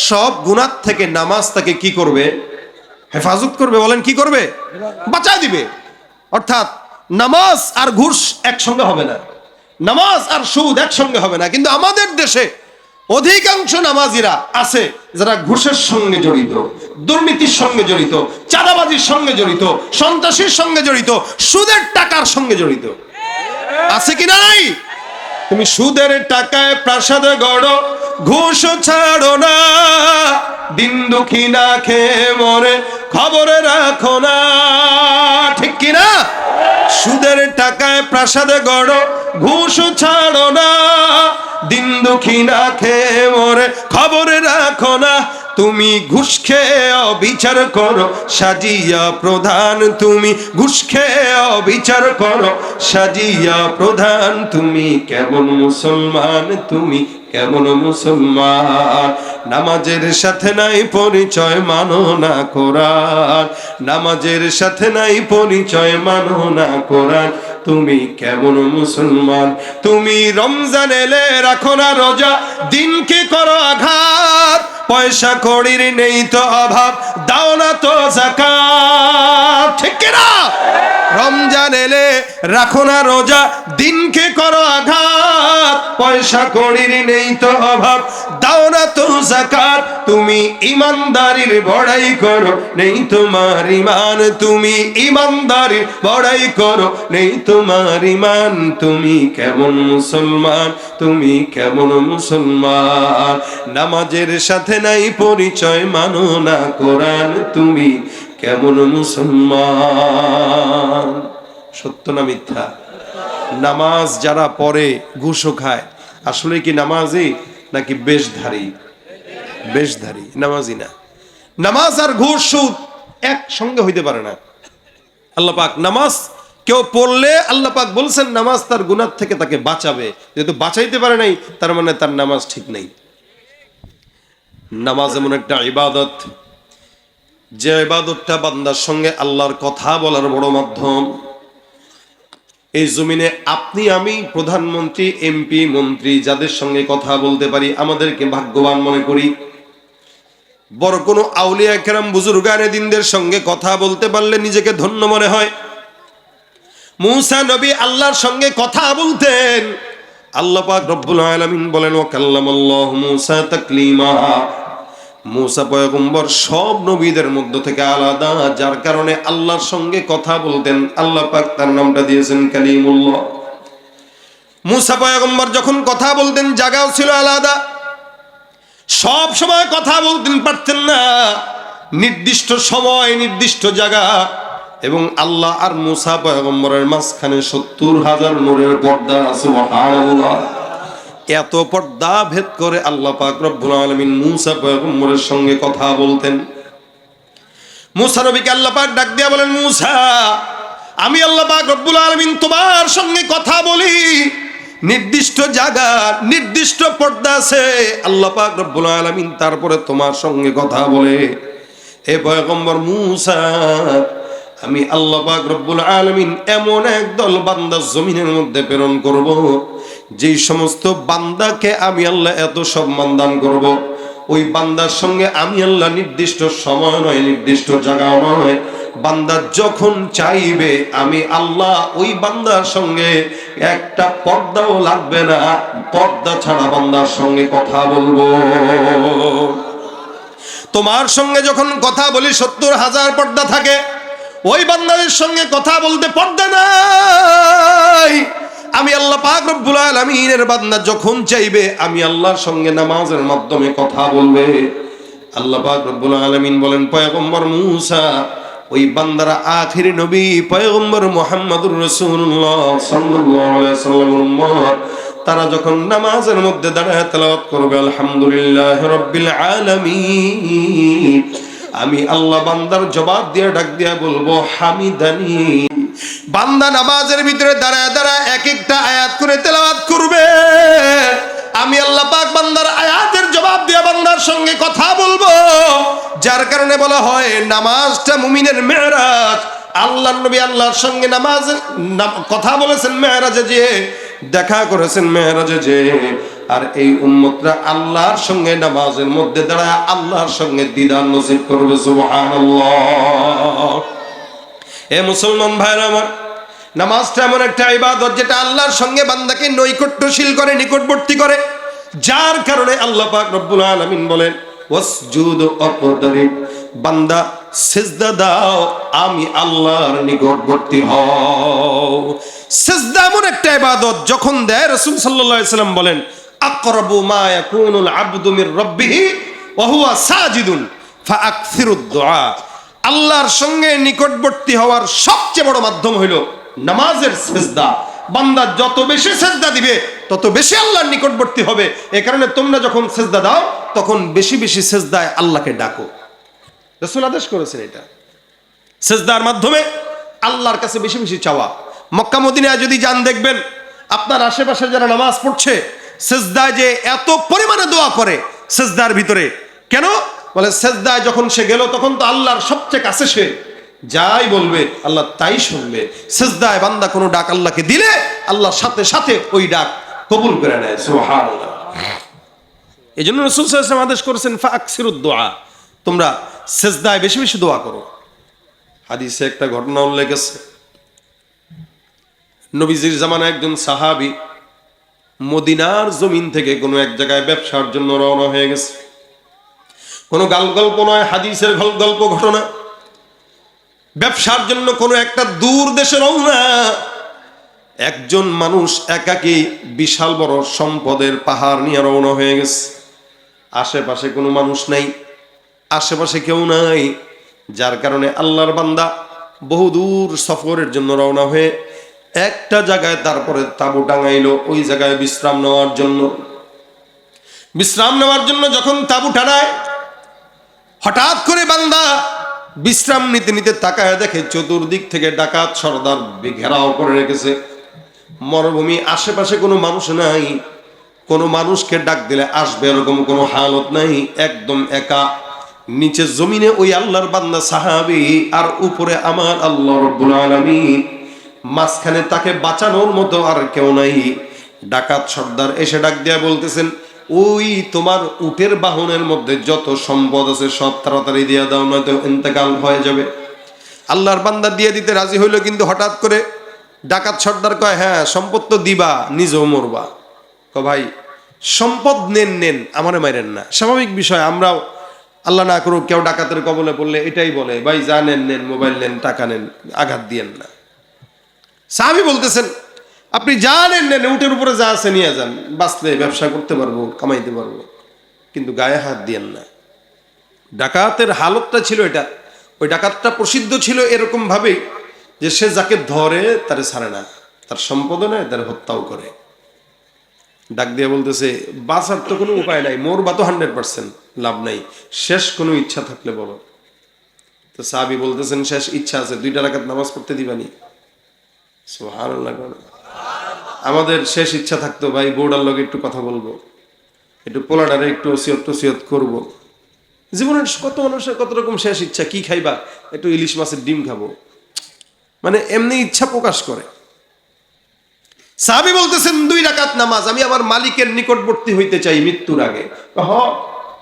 সব গুনাহ থেকে নামাজ তাকে কি করবে? হেফাজত করবে। বলেন কি করবে? বাঁচায় দিবে। অর্থাৎ নামাজ আর ঘুষ একসঙ্গে হবে না, নামাজ আর সুদ একসঙ্গে হবে না। কিন্তু আমাদের দেশে অধিকাংশ নামাজিরা আছে যারা ঘুষের সঙ্গে জড়িত, দুর্নীতির সঙ্গে জড়িত, চাঁদাবাজির সঙ্গে জড়িত, সন্ত্রাসীর সঙ্গে জড়িত, সুদের টাকার সঙ্গে জড়িত। আছে কিনা নাই? তুমি সুদের টাকায় প্রাসাদ গড়ো, ঘুষ ছাড়ো না, দিন দুঃখী না খেয়ে মরে খবরে রাখো না, ঠিক কিনা? সুদের টাকায় প্রাসাদ গড়ো, ঘুষ ছাড়ো না, দিন দুঃখী না খেয়ে মরে খবরে রাখো না। তুমি ঘুষ খেয়ে অবিচার করো সাজিয়া প্রধান, তুমি ঘুষ খেয়ে অবিচার করো সাজিয়া প্রধান। তুমি কেমন মুসলমান, তুমি কেমন মুসলমান? নামাজের সাথে নাই পরিচয়, মানো না কোরআন, নামাজের সাথে নাই পরিচয়, মানো না কোরআন। তুমি কেমন মুসলমান? তুমি রমজান এলে রাখো না রোজা, দিনকে করো আঘাত, পয়সা কড়ির নেই তো অভাব, দাও না তো যাকাত, ঠিক কিনা? রমজান এলে রাখো না রোজা, দিনকে করো আঘাত, পয়সা কড়ির নেই তো অভাব, দাও না তো যাকাত। তুমি ইমানদারির বড়াই করো, নেই তোমার ইমান, তুমি ইমানদারির বড়াই করো, নেই তোমার ইমান। তুমি কেমন মুসলমান, তুমি কেমন মুসলমান? নামাজের সাথে নাই পরিচয়, মানো না কোরআন, তুমি কেমন মুসলমান? সত্য না মিথ্যা? নামাজ যারা পড়ে ঘুষও খায়, আসলে কি নামাজি নাকি বেশধারী? বেশধারী, নামাজি না। নামাজ আর ঘুষ সুদ একসঙ্গে হইতে পারে না। আল্লাহ পাক নামাজ কেউ পড়লে আল্লাহ পাক বলছেন নামাজ তার গুনাহ থেকে তাকে বাঁচাবে, যেহেতু বাঁচাইতে পারে নাই তার মানে তার নামাজ ঠিক নেই। নামাজ এমন একটা ইবাদত, যে ইবাদতটা বান্দার সঙ্গে আল্লাহর কথা বলার বড় মাধ্যম। এই জমিনে আপনি আমি, প্রধানমন্ত্রী, এমপি, মন্ত্রী যাদের সঙ্গে কথা বলতে পারি আমাদেরকে ভাগ্যবান মনে করি। বড় কোনো আউলিয়া কেরাম বুজুর্গানে দিনদের সঙ্গে কথা বলতে পারলে নিজেকে ধন্য মনে হয়। মূসা নবী আল্লাহর সঙ্গে কথা বলতেন, আল্লাহ পাক রব্বুল আলামিন বলেন ওয়া কাল্লামাল্লাহু মূসা তাকলিমা। মূসা পয়গম্বর সব নবীদের মধ্য থেকে আলাদা, যার কারণে আল্লাহর সঙ্গে কথা বলতেন। আল্লাহ পাক তার নামটা দিয়েছেন কালিমুল্লাহ। মূসা পয়গম্বর যখন কথা বলতেন জায়গাও ছিল আলাদা, সব সময় কথা বলতেন পারতেন না, নির্দিষ্ট সময় নির্দিষ্ট জায়গা। এবং আল্লাহ আর মূসা পয়গম্বরের মাঝখানে ৭০,০০০ নূরের পর্দা, সুবহানাল্লাহ। এত পর্দা ভেদ করে আল্লাহ পাক রব্বুল আলামিন মূসা পয়গম্বরের সঙ্গে কথা বলতেন। মূসা নবীকে আল্লাহ পাক ডাক দিয়া বলেন, মূসা আমি আল্লাহ পাক রব্বুল আলামিন তোমার সঙ্গে কথা বলি, নির্দিষ্ট জায়গা নির্দিষ্ট পর্দা আছে, আল্লাহ পাক রব্বুল আলামিন তারপরে তোমার সঙ্গে কথা বলে। হে পয়গম্বর মূসা, আমি আল্লাহ পাক রব্বুল আলামিন এমন একদল বান্দা জমিনের মধ্যে প্রেরণ করব, যেই সমস্ত বান্দাকে আমি আল্লাহ এত সম্মান দান করব, ওই বান্দার সঙ্গে আমি আল্লাহ নির্দিষ্ট সময় নয়, নির্দিষ্ট জায়গা নয়, বান্দা যখন চাইবে আমি আল্লাহ ওই বান্দার সঙ্গে একটা পর্দাও লাগবে না, পর্দা ছাড়া বান্দার সঙ্গে কথা বলবো। তোমার সঙ্গে যখন কথা বলি ৭০,০০০ পর্দা থাকে, ওই বান্দাদের সঙ্গে কথা বলতে পর্দা নাই। আমি আল্লাহ পাক রব্বুল আলামিনের বান্দা যখন চাইবে আমি আল্লাহর সঙ্গে নামাজের মাধ্যমে কথা বলবে। আল্লাহ পাক রব্বুল আলামিন বলেন, পয়গম্বর মূসা ওই বান্দারা আখিরি নবী পয়গম্বর মুহাম্মদুর রাসূলুল্লাহ সাল্লাল্লাহু আলাইহি ওয়াসাল্লামের উম্মত, তারা যখন নামাজের মধ্যে দাঁড়ায় তেলাওয়াত করবে আলহামদুলিল্লাহ রাব্বিল আলামিন, আমি আল্লাহ বান্দার জবাব দিয়ে ডাক দিয়ে বলবো হামিদানি। বান্দা নামাজের ভিতরে দাঁড়ায় দাঁড়ায় এক একটা আয়াত করে তেলাওয়াত করবে, আমি আল্লাহ পাক বান্দার আয়াতের জবাব দিয়ে বান্দার সঙ্গে কথা বলবো। যার কারণে বলা হয় নামাজটা মুমিনের মেরাজ। আল্লাহর নবী আল্লাহর সঙ্গে কথা বলেছেন মেরাজে, যে দেখা করেছেন মেরাজে যে, আর এই উম্মতরা আল্লাহর সঙ্গে নামাজের মধ্যে দাঁড়ায় আল্লাহর সঙ্গে দিদার নসিব করবে। সুবহানাল্লাহ। এ মুসলমান ভাইরা আমার, নামাজটা এমন একটা ইবাদত যেটা আল্লাহর সঙ্গে বান্দাকে নৈকট্যশীল করে, নিকটবর্তী করে। যার কারণে আল্লাহ পাক রব্বুল আলামিন বলেন ওয়াসজুদ ওয়াকতারিব, বান্দা সিজদা দাও, আমি আল্লাহর নিকটবর্তী হও। সিজদা এমন একটা ইবাদত যখন দেয়, রাসূল সাল্লাল্লাহু আলাইহি সাল্লাম বলেন আকরাবু মা ইয়াকুনুল আবদু মির রাব্বিহি ওয়া হুয়া সাজিদুন ফাআকসিরুদ দুআ। আল্লাহর সঙ্গে নিকটবর্তী হওয়ার সবচেয়ে বড় মাধ্যম হইল নামাজের সিজদা। বান্দা যত বেশি সিজদা দিবে তত বেশি আল্লাহর নিকটবর্তী হবে। এই কারণে তোমরা যখন সিজদা দাও তখন বেশি বেশি সিজদায় আল্লাহকে ডাকো। রাসূল আদেশ করেছেন এটা, সিজদার মাধ্যমে আল্লাহর কাছে বেশি বেশি চাওয়া। মক্কা মদিনায় যদি যান দেখবেন আপনার আশেপাশে যারা নামাজ পড়ছে সিজদায় যে এত পরিমাণে দোয়া করে সিজদার ভিতরে। কেন বলে, সিজদায় যখন সে গেল তখন তো আল্লাহর সবচেয়ে কাছে, সে যাই বলবে আল্লাহ তাই শুনবে। সিজদায় বান্দা কোনো ডাক আল্লাহকে দিলে আল্লাহ সাথে সাথে ওই ডাক কবুল করে নেয়। সুবহানাল্লাহ। এই জন্য রাসূল সাল্লাল্লাহু আলাইহি ওয়াসাল্লাম আদেশ করেছেন ফাআকসিরুদ দুআ, তোমরা সিজদায় বেশি বেশি দোয়া করো। হাদিসে একটা ঘটনা উল্লেখ আছে, নবীজির জামানায় একজন সাহাবী মদিনার জমিন থেকে কোনো এক জায়গায় ব্যবসার জন্য রওনা হয়ে গেছে। কোনো গল্প নয়, হাদিসের গল্প ঘটনা। ব্যবসার জন্য কোনো একটা দূর দেশে রওনা। একজন মানুষ একাকী বিশাল বড় সম্পদের পাহাড় নিয়ে রওনা হয়ে গেছে। আশেপাশে কোনো মানুষ নাই, আশেপাশে কেউ নাই। যার কারণে আল্লাহর বান্দা বহুদূর সফরের জন্য রওনা হয়ে একটা জায়গায় তারপরে তাঁবু টাঙাইলো, ওই জায়গায় বিশ্রাম নেওয়ার জন্য। বিশ্রাম নেওয়ার জন্য যখন তাঁবু টানায়, হঠাৎ করে বান্দা বিশ্রাম নিতে নিতে তাকায় দেখে চতুর্দিক থেকে ডাকাত সর্দার ঘেরাও করে রেখেছে। মরুভূমি, আশেপাশে কোনো মানুষ নাই, কোনো মানুষকে ডাক দিলে আসবে এরকম কোনো হালত নাই, একদম একা। নিচে জমিনে ওই আল্লাহর বান্দা সাহাবী, আর উপরে আমার আল্লাহ রাব্বুল আলামিন। মাঝখানে তাকে বাঁচানোর মতো আর কেউ নাই। ডাকাত সর্দার এসে ডাক দিয়া বলতেছেন, ওই তোমার উটের বাহনের মধ্যে যত সম্পদ আছে সব তাড়াতাড়ি দিয়ে দাও, নয়তো ইন্তেকাল হয়ে যাবে। আল্লাহর বান্দা দিয়ে দিতে রাজি হইল, কিন্তু হঠাৎ করে ডাকাত সর্দার কয়, হ্যাঁ সম্পদ তো দিবা, নিজেও মরবা। ভাই সম্পদ নেন নেন, আমারে মাইরেন না, স্বাভাবিক বিষয়। আমরাও আল্লাহ না করুক কেউ ডাকাতের কবলে পড়লে এটাই বলে, ভাই যা নেন নেন, মোবাইল নেন, টাকা নেন, আঘাত দিয়েন না। সাহাবী বলতেছেন, আপনি যা নেন নেন, উটের উপরে যা আছে নিয়ে যান, বাঁচলে ব্যবসা করতে পারবো, কামাইতে পারবো, কিন্তু গায়ে হাত দিয়েন না। ডাকাতের হালতটা ছিল এটা। ওই ডাকাতটা প্রসিদ্ধ ছিল এরকম ভাবেই যে সে যাকে ধরে তারে ছাড়ে না, তার সম্পদ নেয়, তার হত্যাও করে। ডাক দিয়ে বলতেছে, বাঁচার তো কোনো উপায় নাই, মরবা তো 100%, লাভ নাই, শেষ কোনো ইচ্ছা থাকলে বলো। তো সাহাবী বলতেছেন, শেষ ইচ্ছা আছে, 2 রাকাত নামাজ পড়তে দিবানি? সুবহানাল্লাহ। আমাদের শেষ ইচ্ছা থাকতো, ভাই বউডার লগে একটু কথা বলবো, একটু পোলাডারে একটু ওসিয়ত করবো। জীবনের কত মানুষের কত রকম শেষ ইচ্ছা, কি খাইবা, একটু ইলিশ মাছের ডিম খাবো, মানে এমনি ইচ্ছা প্রকাশ করে। সাহাবী বলতেছেন, 2 রাকাত নামাজ, আমি আমার মালিকের নিকটবর্তী হইতে চাই মৃত্যুর আগে।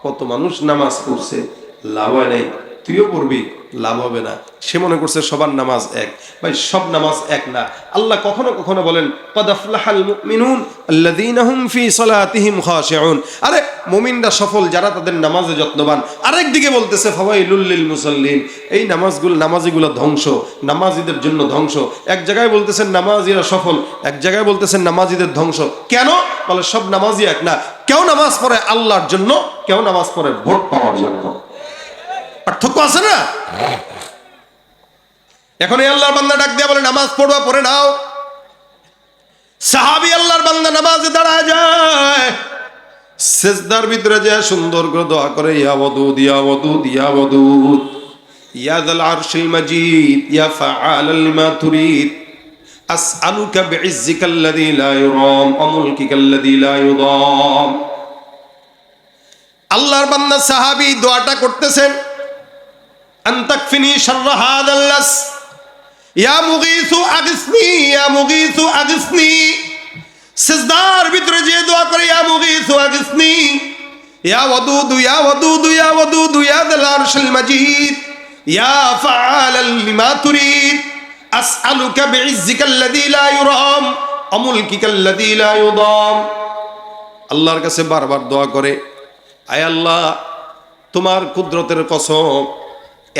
কত মানুষ নামাজ পড়ছে, লাভ হয় নাই, তুইও পড়বি, লাভ হবে না। সে মনে করছে সবার নামাজ এক। ভাই সব নামাজ এক না। আল্লাহ কখনো কখনো বলেন, ক্বাদ আফলাহাল মুমিনুন আল্লাযীনা হুম ফী সালাতিহিম খাশিউন। আরে মুমিনরা সফল যারা তাদের নামাজে যত্নবান। আরেক দিকে বলতেছে, ফাওয়াইলুল লিল মুসাল্লিন, এই নামাজিগুলো ধ্বংস, নামাজীদের জন্য ধ্বংস। এক জায়গায় বলতেছেন নামাজীরা সফল, এক জায়গায় বলতেছেন নামাজীদের ধ্বংস। কেন বলে, সব নামাজি এক না। কেউ নামাজ পড়ে আল্লাহর জন্য, কেউ নামাজ পড়ে ভোট পাওয়ার জন্য। পার্থক্য আছে না? এখন এই আল্লাহর বান্দা ডাক দিয়া বলে, নামাজ পড়বা, পড়ে নাও। সাহাবী আল্লাহর বান্দা নামাজে দাঁড়ায় যায়, সিজদার ভিতরে যায় সুন্দর করে দোয়া করে, ইয়া ওয়াদুদ ইয়া ওয়াদুদ ইয়া ওয়াদুদ ইয়া যাল আরশিল মাজিদ ইয়া ফাআলাল লিমা তুরিদ আসআলুকা বিইজ্জিকাল্লাযী লা ইউরাম ওয়া মুলকিকাল্লাযী লা ইউদাম। আল্লাহর বান্দা সাহাবী দোয়াটা করতেছেন, আনতাকফিনি শাররা হাযাল লাস ইয়া মুগীসু আগিসনি ইয়া মুগীসু আগিসনি। সিজদার ভিতরে যে দোয়া করে, ইয়া মুগীসু আগিসনি ইয়া ওয়াদুদ ইয়া ওয়াদুদ ইয়া ওয়াদুদ ইয়া যাল আরশিল মাজিদ ইয়া ফাআলাল লিমা তুরিদ আসআলুকা বিইজ্জিকাল্লাযী লা ইউরাম ওয়া মুলকিকাল্লাযী লা ইউদাম। আল্লাহর কাছে বারবার দোয়া করে, আয় আল্লাহ তোমার কুদরতের কসম,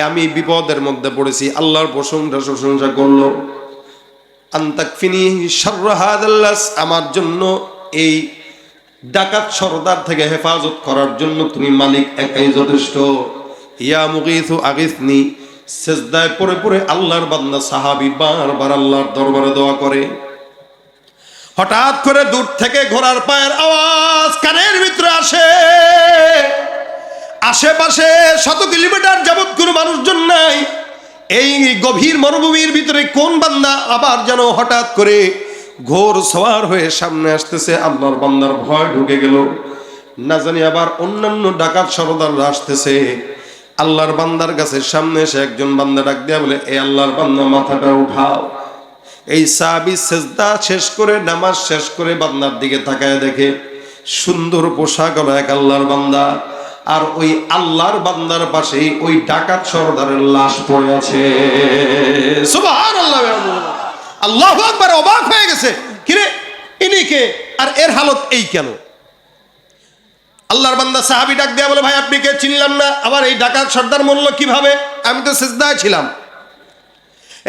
আমি বিপদের মধ্যে পড়েছি। আল্লাহর প্রশংসা করলো, আনতাকফিনি শাররা হাযাল লাস, আমার জন্য এই ডাকাত সরদার থেকে হেফাজত করার জন্য তুমি মালিক একাই যথেষ্ট। ইয়া মুগীসু আগিসনি। সিজদায় পড়ে পড়ে আল্লাহর বান্দা সাহাবী বারবার আল্লাহর দরবারে দোয়া করে। হঠাৎ করে দূর থেকে ঘোড়ার পায়ের আওয়াজ কানের ভিতরে আসে। আশেপাশে 100 কিলোমিটার যাবত কোনো মানুষজন নাই। এই গভীর মরুভূমির ভিতরে কোন বান্দা আবার যেন হঠাৎ করে ঘোর সওয়ার হয়ে সামনে আসতেছে। আল্লাহর বান্দার ভয় ঢুকে গেল, না জানি আবার অন্যান্য ডাকাত সরদাররা আসতেছে। আল্লাহর বান্দার কাছে সামনে এসে একজন বান্দা ডাক দিয়া বলে, এ আল্লাহর বান্দা মাথাটা উঠাও। এই সাহাবী সিজদা শেষ করে নামাজ শেষ করে বান্দার দিকে তাকায় দেখে সুন্দর পোশাক হলো এক আল্লাহর বান্দা, আর ওই আল্লাহর বান্দার পাশে ওই ডাকাত সরদারের লাশ পড়ে আছে। সুবহানাল্লাহ, আল্লাহু আকবার। অবাক হয়ে গেছে, কিরে ইনি কে, আর এর হালত এই কেন? আল্লাহর বান্দা সাহাবী ডাক দেয়া বলে, ভাই আপনি কে? চিনলাম না। আবার এই ডাকাত সর্দার মরল কিভাবে? আমি তো সিজদায় ছিলাম।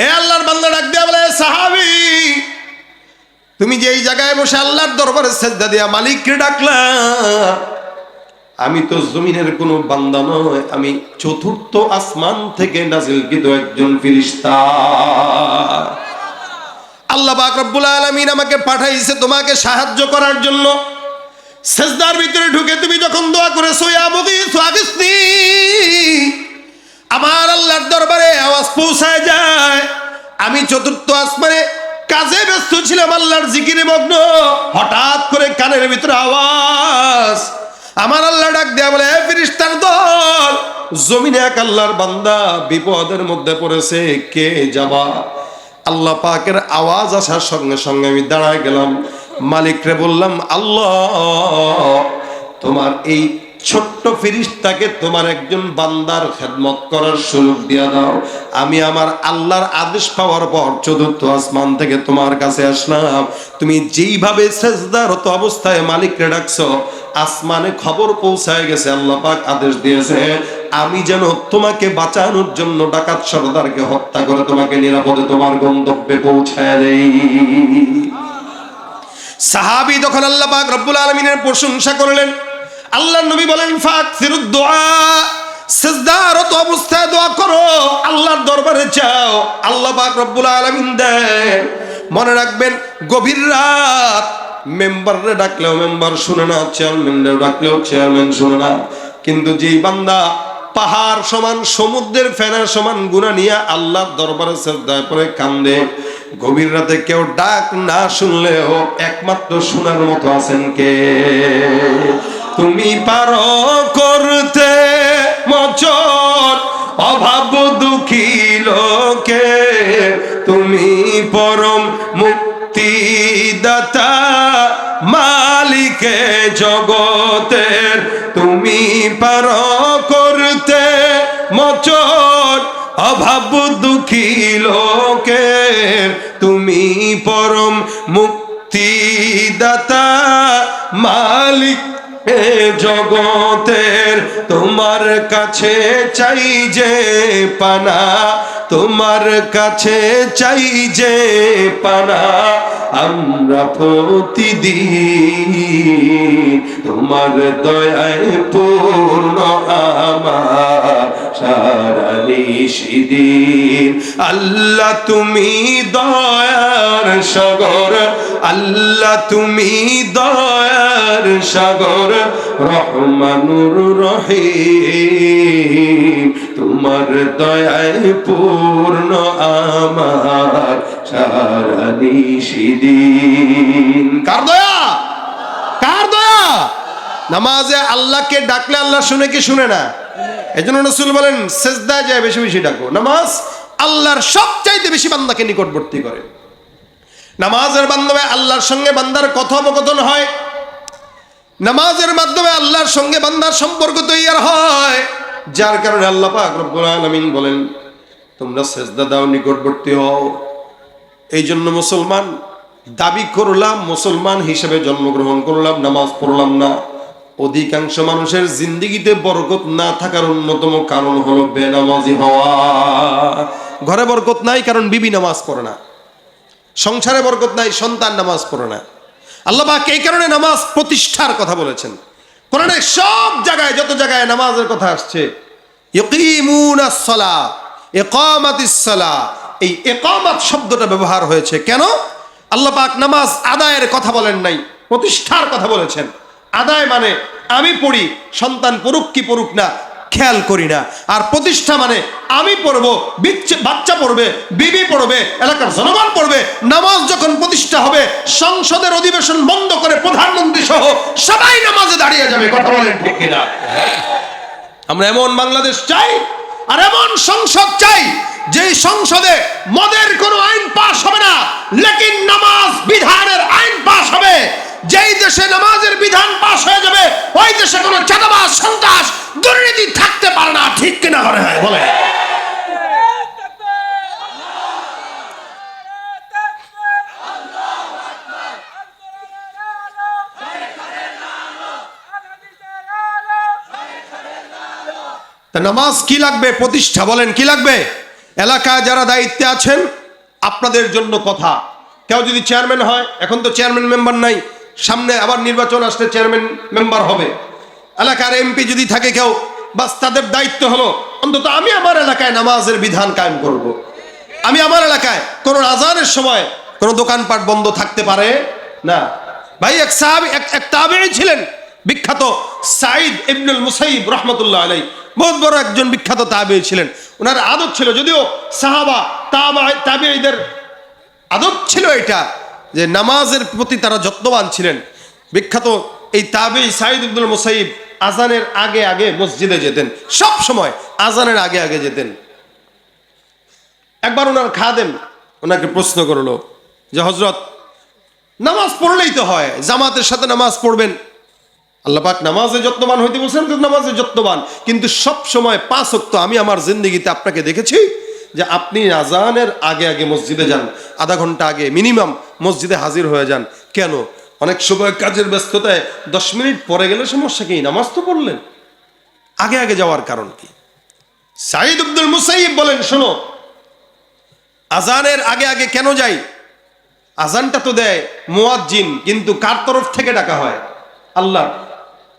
এ আল্লাহর বান্দা ডাক দেয়া বলে, সাহাবী তুমি যে এই জায়গায় বসে আল্লাহর দরবারে সিজদা দিয়া মালিককে ডাকলা, আমি তো জমিনের কোনো বান্দা নয়, আমি চতুর্থ আসমান থেকে নাজিলকৃত একজন ফেরেশতা। আল্লাহ পাক রব্বুল আলামিন আমাকে পাঠাইছে তোমাকে সাহায্য করার জন্য। সিজদার ভিতরে ঢুকে তুমি যখন দোয়া করেছো, ইয়া মুগীসু আগিসনি, আমার আল্লাহর দরবারে আওয়াজ পৌঁছায় যায়। আমি চতুর্থ আসমানে কাজে ব্যস্ত ছিলাম, আল্লাহর জিকিরে মগ্ন। হঠাৎ করে কানের ভিতরে আওয়াজ, আমার আল্লাহ ডাক দেয়া বলে, এ ফেরেশতার দল, জমিনে এক আল্লাহর বান্দা বিপদের মধ্যে পড়েছে, কে যাবা? আল্লাহ পাকের আওয়াজ আসার সঙ্গে সঙ্গে আমি দাঁড়ায় গেলাম, মালিকরে বললাম, আল্লাহ তোমার এই ছোট্ট ফেরেশতাকে তোমার একজন বান্দার খেদমত করার সুযোগ দিয়া দাও। আমি আমার আল্লাহর আদেশ পাওয়ার পর চতুর্থ আসমান থেকে তোমার কাছে আসলাম। তুমি যেইভাবে সিজদারত অবস্থায় মালিকরে ডাকছো, আসমানে খবর পৌঁছায় গেছে, আল্লাহ পাক আদেশ দিয়েছে আমি যেন তোমাকে বাঁচানোর জন্য ডাকাত সরদারকে হত্যা করে তোমাকে নিরাপদে তোমার গন্তব্যে পৌঁছায় দেই। সাহাবী যখন আল্লাহ পাক রব্বুল আলামিনের প্রশংসা করলেন, আল্লাহর নবী বলেন, ফাকসিরুদ দুআ, সিজদারত অবস্থায় দোয়া করো, আল্লাহর দরবারে যাও, আল্লাহ পাক রব্বুল আলামিন দেন। মনে রাখবেন, গভীর রাত মেম্বাররে ডাকলেও মেম্বার শুনে না, চেয়ারম্যানরে ডাকলেও চেয়ারম্যান শুনে না। কিন্তু যেই বান্দা পাহাড় সমান সমুদ্রের ফেনার সমান গুনাহ নিয়ে আল্লাহর দরবারে সিজদায় পড়ে কান্দে, গভীর রাতে কেউ ডাক না শুনলেও একমাত্র শোনার মতো আছেন কে? তুমি পারো করতে মোচন অভাব দুঃখী লোকে, তুমি পরম মুক্তিদাতা মালিকে জগতের, তুমি পারো করতে মোচন অভাব দুঃখী লোকের, তুমি পরম মুক্তিদাতা মালিক জগতের। তোমার কাছে চাই যে পানা, তোমার কাছে চাই যে পানা আমরা প্রতিদিন, তোমার দয়ায় পূর্ণ আমার সারা নিশিদিন। আল্লাহ তুমি দয়ার সাগর, আল্লাহ তুমি দয়ার সাগর, রহমানুর রহিম, তোমার দয়ায় পূর্ণ আমার সারা নিশিদিন। কার দয়া? কার দয়া? নামাজে আল্লাহকে ডাকলে আল্লাহ শুনে কি শুনে না? এজন্য রাসূল বলেন সিজদায় যায় বেশি বেশি ডাকো। নামাজ আল্লাহর সবচাইতে বেশি বান্দাকে নিকটবর্তী করে। নামাজের মাধ্যমে আল্লাহর সঙ্গে বান্দার কথোপকথন হয়, নামাজের মাধ্যমে আল্লাহর সঙ্গে বান্দার সম্পর্ক তৈরি হয়, যার কারণে আল্লাহ পাক রব্বুল আলামিন বলেন তোমরা সিজদা দাও, নিকটবর্তী হও। এই জন্য মুসলমান দাবি করলাম, মুসলমান হিসেবে জন্মগ্রহণ করলাম, নামাজ পড়লাম না। অধিকাংশ মানুষের জিন্দেগিতে বরকত না থাকার অন্যতম কারণ হলো বেনামাজি হওয়া। ঘরে বরকত নাই কারণ বিবি নামাজ পড়ে না, সংসারে বরকত নাই সন্তান নামাজ পড়ে না। আল্লাহ পাক এই কারণে নামাজ প্রতিষ্ঠার কথা বলেছেন। কোরআনের সব জায়গায় যত জায়গায় নামাজের কথা আসছে, ইকিমুনাস সালাহ, ইকামাতিস সালাহ, এই ইকামাত শব্দটা ব্যবহার হয়েছে কেন? আল্লাহ পাক নামাজ আদায়ের কথা বলেন নাই, প্রতিষ্ঠার কথা বলেছেন। আদায় মানে আমি পড়ি, সন্তান পড়ুক কি পড়ুক না খেয়াল করি না। আর প্রতিষ্ঠা মানে আমি পড়বো, বাচ্চা পড়বে, বিবি পড়বে, এলাকার জনগণ পড়বে। নামাজ যখন প্রতিষ্ঠা হবে, সংসদের অধিবেশন বন্ধ করে প্রধানমন্ত্রী সহ সবাই নামাজে দাঁড়িয়ে যাবে। কথা বলেন ঠিক কিনা? আমরা এমন বাংলাদেশ চাই আর এমন সংসদ চাই যে সংসদে মদের কোনো আইন পাস হবে না, লেকিন নামাজ বিধানের আইন পাস হবে। যেই দেশে নামাজের বিধান পাস হয়ে যাবে, ওই দেশে কোনো চাঁদাবাজ, সন্ত্রাস, দুর্নীতি থাকতে পারে না। ঠিক কিনা করে হয় বলে? নামাজ কি লাগবে? প্রতিষ্ঠা। বলেন কি লাগবে? এলাকায় যারা দায়িত্বে আছেন আপনাদের জন্য কথা। কেউ যদি চেয়ারম্যান হয়, এখন তো চেয়ারম্যান মেম্বার নাই, সামনে আবার নির্বাচন আসলে চেয়ারম্যান মেম্বার হবে। এলাকার এমপি যদি থাকে কেউ, বাস তাদের দায়িত্ব হলো অন্তত আমি আমার এলাকায় নামাজের বিধান কায়েম করব। আমি আমার এলাকায় কোনো আজানের সময় কোনো দোকানপাট বন্ধ থাকতে পারে না। ভাই এক সাহাবী, এক তাবেঈ ছিলেন বিখ্যাত, সাঈদ ইবনুল মুসাইয়িব রাহমাতুল্লাহ আলাইহি, বহুত বড় একজন বিখ্যাত তাবেঈ ছিলেন। ওনার আদত ছিল, যদিও সাহাবা তাবেঈদের আদত ছিল এটা যে নামাজের প্রতি তারা যত্নবান ছিলেন। বিখ্যাত এই তাবেঈ সাঈদ ইবনুল মুসাইয়িব আজানের আগে আগে মসজিদে যেতেন, সব সময় আজানের আগে আগে যেতেন। একবার ওনার খাদেম ওনাকে প্রশ্ন করলো যে হযরত, নামাজ পড়লেই তো হয়, জামাতের সাথে নামাজ পড়বেন, আল্লাহ পাক নামাজে যত্নবান হইতে বলছেন, তো নামাজে যত্নবান, কিন্তু সব সময় 5 ওয়াক্ত আমি আমার জিন্দেগিতে আপনাকে দেখেছি যে আপনি আজানের আগে আগে মসজিদে যান, আধা ঘন্টা আগে মিনিমাম মসজিদে হাজির হয়ে যান। কেন? অনেক সময় কাজের ব্যস্ততায় 10 মিনিট পরে গেলে সমস্যা কি? নামাজ তো পড়লেন। আগে আগে যাওয়ার কারণ কি? সাঈদ ইবনুল মুসাইয়িব বলেন, শোনো, আজানের আগে আগে কেন যাই? আজানটা তো দেয় মুয়াজ্জিন, কিন্তু কার তরফ থেকে ডাকা হয়? আল্লাহ।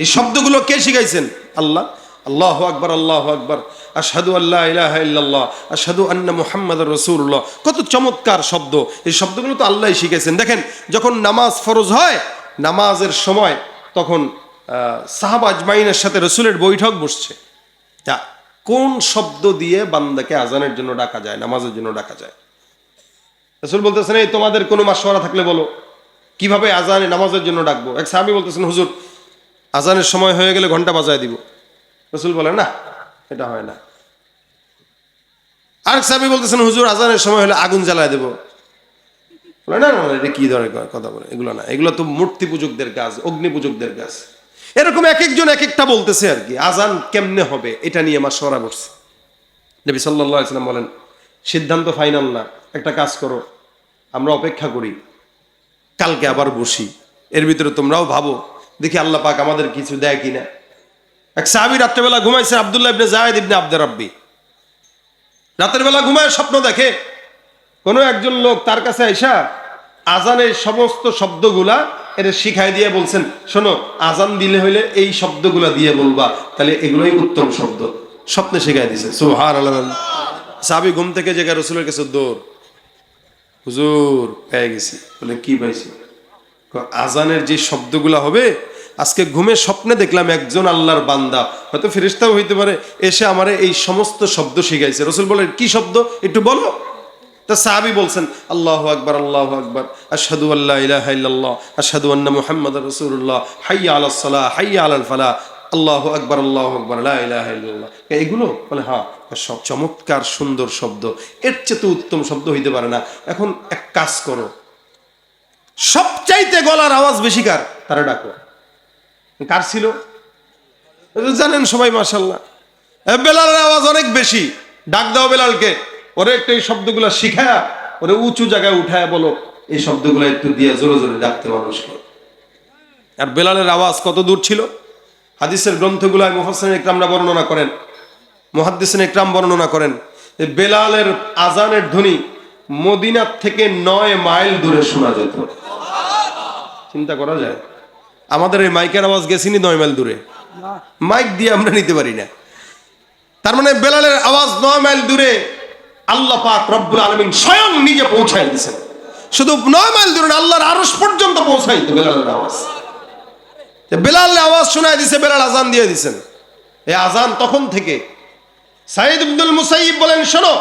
এই শব্দগুলো কে শিখাইছেন? আল্লাহ। আল্লাহু আকবার, আল্লাহু আকবার, আশহাদু আল্লা ইলাহা ইল্লাল্লাহ, আশহাদু আন্না মুহাম্মাদুর রাসূলুল্লাহ। কত চমৎকার শব্দ! এই শব্দগুলো তো আল্লাহই শিখাইছেন। দেখেন, যখন নামাজ ফরজ হয়, নামাজের সময় তখন সাহাবা আজমাইনের সাথে রাসূলের বৈঠক বসছে। তা কোন শব্দ দিয়ে বান্দাকে আজানের জন্য ডাকা যায়, নামাজের জন্য ডাকা যায়? রাসূল বলতেছেন, এই তোমাদের কোনো মাশওয়ারা থাকলে বলো, কিভাবে আজানে নামাজের জন্য ডাকবো? এক সাহাবী বলতেছেন, হুজুর আজানের সময় হয়ে গেলে ঘন্টা বাজায় দিব। রাসূল বলেন, না, এটা হয় না। আরেক সাহাবী বলতেছেন, হুজুর আজানের সময় হলে আগুন জ্বালায় দেব। বলে, না না, এটা কি ধরনের কথা বলে? এগুলো না, এগুলো তো মূর্তি পূজকদের কাজ, অগ্নি পূজকদের কাজ। এরকম এক একজন এক একটা বলতেছে আর কি। আজান কেমনে হবে এটা নিয়ে মাশওয়ারা করছে। নবী সাল্লাল্লাহু আলাইহি ওয়াসাল্লাম বলেন, সিদ্ধান্ত ফাইনাল না, একটা কাজ করো, আমরা অপেক্ষা করি, কালকে আবার বসি, এর ভিতরে তোমরাও ভাবো দেখি আল্লাহ পাক আমাদের কিছু দেয় কিনা। এক সাহাবী রাত্রেবেলা ঘুমাইছে, আব্দুল্লাহ ইবনে যায়েদ ইবনে আব্দুর রাব্বি। রাতের বেলা ঘুমায় স্বপ্ন দেখে কোনো একজন লোক তার কাছে আইসা আজানের সমস্ত শব্দগুলা এটা শিখাই দিয়ে বলছেন, শোনো আজান দিলে হইলে এই শব্দগুলা দিয়ে বলবা, তাহলে এগুলোই উত্তম শব্দ। স্বপ্নে শিখাই দিছে। সুবহানাল্লাহ। সাহাবী ঘুম থেকে জেগে রাসূলের কাছে দৌড়, হুজুর পেয়ে গেছি। বলে কি পাইছি? আজানের যে শব্দগুলা হবে, আজকে ঘুমে স্বপ্নে দেখলাম একজন আল্লাহর বান্দা, হয়তো ফেরেশতাও হইতে পারে, এসে আমারে এই সমস্ত শব্দ শিখাইছে। রাসূল বলেন কি শব্দ একটু বলো। তা সাহাবী বলছেন, আল্লাহু আকবার, আল্লাহু আকবার, আশহাদু আল্লা ইলাহা ইল্লাল্লাহ, আশহাদু আন্না মুহাম্মাদার রাসূলুল্লাহ, হাইয়া আলাস সালাহ, হাইয়া আলাল ফালাহ, আল্লাহু আকবার, আল্লাহু আকবার, লা ইলাহা ইল্লাল্লাহ। এগুলো বলে হ্যাঁ, সব চমৎকার সুন্দর শব্দ, এর চেয়ে তো উত্তম শব্দ হইতে পারে না। এখন এক কাজ করো, সবচাইতে গলার আওয়াজ বেশি কার, তারা ডাকো। কার ছিল জানেন সবাই? মাশাআল্লাহ, বেলালের আওয়াজ অনেক বেশি। ডাক দাও বেলালকে, ওরে একটু এই শব্দগুলো শিখায়া ওরে উঁচু জায়গায় উঠায় বলো, এই শব্দগুলো একটু দিয়ে জোরে জোরে ডাকতে মানুষকে। আর বেলালের আওয়াজ কত দূর ছিল, হাদিসের গ্রন্থগুলায় মুফাসসিরিন ইকরামরা বর্ণনা করেন, মুহাদ্দিসিন ইকরাম বর্ণনা করেন, বেলালের আজানের ধ্বনি মদিনার থেকে 9 মাইল দূরে শোনা যেত। চিন্তা করা যায়? আমাদের এই মাইকের আওয়াজ গেছিনি 9 মাইল দূরে, মাইক দিয়ে আমরা নিতে পারি না। তার মানে বেলালের আওয়াজ 9 মাইল দূরে আল্লাহ পাক রব্বুল আলামিন স্বয়ং নিজে পৌঁছায় দিয়েছেন। শুধু 9 মাইল দূরে, আল্লাহর আরশ পর্যন্ত পৌঁছাইতো বেলালের আওয়াজ। বেলালের আওয়াজ শোনায় দিছে, বেলাল আজান দিয়ে দিয়েছেন। এই আজান তখন থেকে। সাইদ ইবনুল মুসাইয়িব বলেন, শোনো,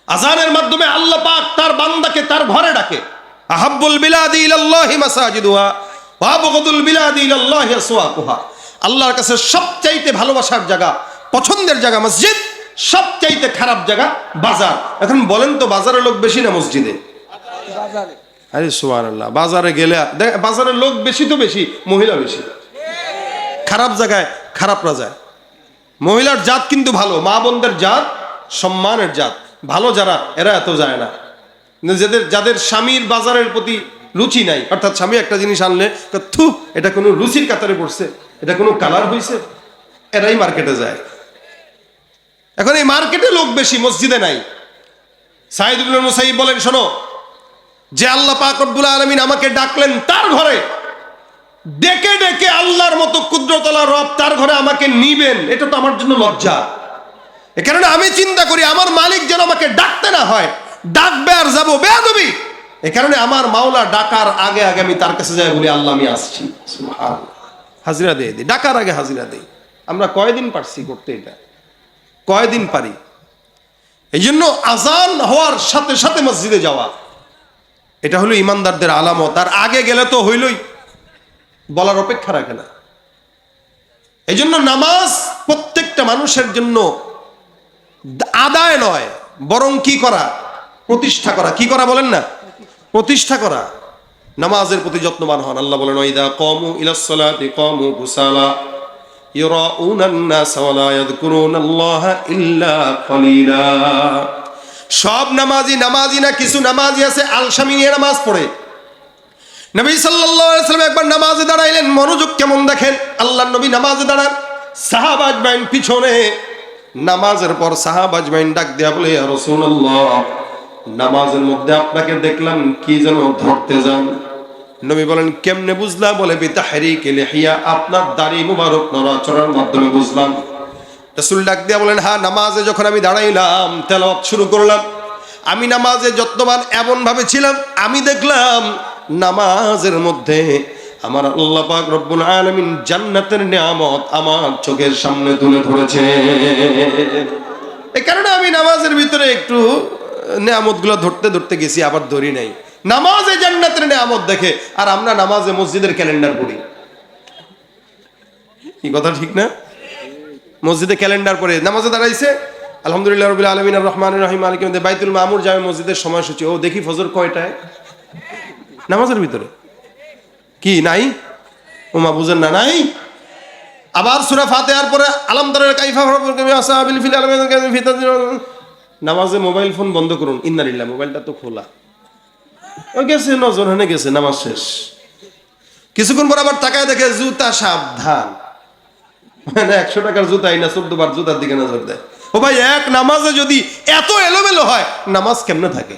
আজানের মাধ্যমে আল্লাহ পাক তার বান্দাকে তার ঘরে ডাকে। আহাব্বুল বিলাদি ইলাল্লাহি মাসাজিদুহা ওয়া আবগাদুল বিলাদি ইলাল্লাহি আসওয়াকুহা। আল্লাহর কাছে সবচাইতে ভালোবাসার জায়গা, পছন্দের জায়গা মসজিদ, সবচাইতে খারাপ জায়গা বাজার। এখন বলেন তো, বাজারে লোক বেশি না মসজিদে? বাজারে। আরে সুবহানাল্লাহ, বাজারে গেলে বাজারে লোক বেশি তো বেশি, মহিলা বেশি। খারাপ জায়গায় খারাপরা যায়। মহিলার জাত কিন্তু ভালো, মা বোনদের জাত সম্মানের জাত, ভালো যারা এরা এত যায় না। যাদের স্বামীর বাজারের প্রতি রুচি নাই, অর্থাৎ স্বামী একটা জিনিস আনলে থু, এটা কোনো রুচির কাতারে পড়ছে, এটা কোনো কালার হয়েছে, এরাই মার্কেটে যায়। এখন এই মার্কেটে লোক বেশি, মসজিদে নাই। সাইদ ইবনুল মুসাইয়িব বলেন, শোনো, যে আল্লাহ পাক রব্বুল আলামিন আমাকে ডাকলেন তার ঘরে, ডেকে ডেকে আল্লাহর মতো কুদরতওয়ালা রব তার ঘরে আমাকে নিবেন, এটা তো আমার জন্য লজ্জা। এ কারণে আমি চিন্তা করি আমার মালিক যেন আমাকে ডাকতে না হয়, ডাকবে আর যাবো বেয়াদবি। এ কারণে আমার মাওলা ডাকার আগে আগে আমি তার কাছে যাই, বলি আল্লাহ আমি আসছি, সুবহানাল্লাহ, হাজিরা দিয়ে দিই। ডাকার আগে হাজিরা দেই। আমরা কয়দিন পারছি করতে এটা? কয়দিন পারি? এই জন্য আজান হওয়ার সাথে সাথে মসজিদে যাওয়া, এটা হলো ইমানদারদের আলামত। আর আগে গেলে তো হইলই, বলার অপেক্ষা রাখে না। এই জন্য নামাজ প্রত্যেকটা মানুষের জন্য আদায় নয়, বরং কি করা? প্রতিষ্ঠা করা। কি করা বলেন না? প্রতিষ্ঠা করা। নামাজের প্রতি যত্নবান হন। আল্লাহ বলেন, ওয়াইদা কামু ইলাস সালাতি কামু কুসালা ইউরাউনান নাস ওয়া লা ইয়াযকুরুনাল্লাহা ইল্লা কলিলা। সব নামাজি নামাজি না, কিছু নামাজি আছে আলসামি নিয়ে নামাজ পড়ে। নবী সাল্লাল্লাহু আলাইহি ওয়াসাল্লাম একবার নামাজে দাঁড়াইলেন, মনোযোগ কেমন দেখেন। আল্লাহর নবী নামাজে দাঁড়ান, সাহাবা আজমাইন পিছনে। নামাজের পর সাহাবা আজমাইন ডাক দেয়া বলে, ইয়া রাসূলুল্লাহ, নামাজের মধ্যে আপনাকে দেখলাম কি যেন ধরতে যান। নবী বলেন, কেমনে বুঝলা? বলে, বিতাহরিকি লিহিয়া, আপনার দাড়ি মুবারক নড়াচড়ার মাধ্যমে বুঝলাম। রাসূল ডাক দেয়া বলেন, হ্যাঁ, নামাজে যখন আমি দাঁড়াইলাম, তেলাওয়াত শুরু করলাম, আমি নামাজে যত্নবান এমন ভাবে ছিলাম, আমি দেখলাম নামাজের মধ্যে আমার আল্লাহ পাক রব্বুল আলামিন জান্নাতের নিয়ামত আমার চোখের সামনে তুলে ধরেছে। এই কারণে আমি নামাজের ভিতরে একটু নিয়ামতগুলো ধরতে ধরতে গেছি, আবার ধরি নাই। নামাজে জান্নাতের নিয়ামত দেখে, আর আমরা নামাজে মসজিদের ক্যালেন্ডার পড়ি। কি কথা ঠিক না? মসজিদে ক্যালেন্ডার পড়ে নামাজে দাঁড়াইছে, আলহামদুলিল্লাহ রাব্বিল আলামিন আর রহমানির রহিম মালিক ইয়াউমিদ্দিন, বাইতুল মামুর জামে মসজিদের সময়সূচি, ও দেখি ফজর কয়টায়? নামাজের ভিতরে কি নাই? ওমা বুঝেন না? নাই। আবার সূরা ফাতিহার পরে আলাম তারা কাইফা আসহাবিল ফিল আলামিন, নামাজে মোবাইল ফোন বন্ধ করুন। ইন্নালিল্লাহ, মোবাইলটা তো খোলা, ও গেছে, নজর হেনে গেছে, নামাজ শেষ। কিছুক্ষণ পর আবার তাকায় দেখে জুতা, সাবধান, মানে 100 টাকার জুতা, এই না 14 বার জুতার দিকে নজর দেয়। ও ভাই, এক নামাজে যদি এত এলোমেলো হয়, নামাজ কেমনে থাকে?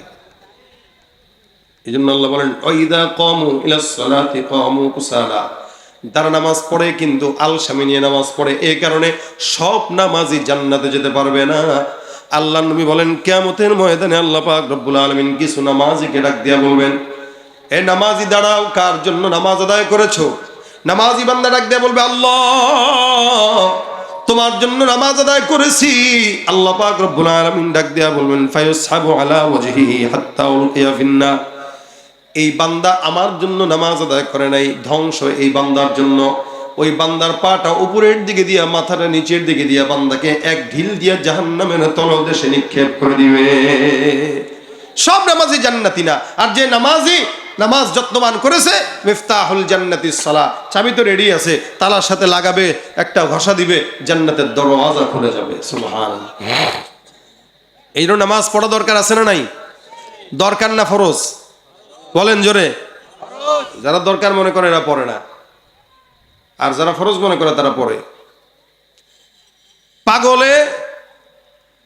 এই জন্য আল্লাহ বলেন, ওয়াইদা কামু ইলাস সালাতি কামু কুসালা। তারা নামাজ পড়ে কিন্তু আলসামি নিয়ে নামাজ পড়ে, এই কারণে সব নামাজি জান্নাতে যেতে পারবে না। আল্লাহর নবী বলেন, কিয়ামতের ময়দানে আল্লাহ পাক রব্বুল আলামিন কিছু নামাজিকে ডাক দিয়া বলবেন, এ নামাজি দাঁড়াও, কার জন্য নামাজ আদায় করেছো? নামাজি বান্দা ডাক দিয়া বলবে, আল্লাহ তোমার জন্য নামাজ আদায় করেছি। আল্লাহ পাক রব্বুল আলামিন ডাক দিয়া বলবেন, ফায়ুসহাবু আলা ওয়াজহিহি হাত্তা উলকিয়া ফিন্নার। এই বান্দা আমার জন্য নামাজ আদায় করে নাই, ধ্বংস এই বান্দার জন্য। ওই বান্দার পাটা উপরের দিকে দিয়া, মাথাটা নিচের দিকে দিয়া, বান্দাকে এক ঢিল দিয়া জাহান্নামের তলদেশে নিক্ষেপ করে দিবে। সব নামাজি জান্নাতি না। আর যে নামাজি নামাজ যত্নবান করেছে, মিফতাহুল জান্নাতিস সালাহ, চাবি তো রেডি আছে, তালার সাথে লাগাবে, একটা ঘষা দিবে, জান্নাতের দরওয়াজা খুলে যাবে। সুবহানাল্লাহ। এই জন্য নামাজ পড়া দরকার আছে না নাই? দরকার না ফরজ? বলেন জোরে। যারা দরকার মনে করে এরা পড়ে না, আর যারা ফরজ মনে করে তারা পড়ে। পাগলে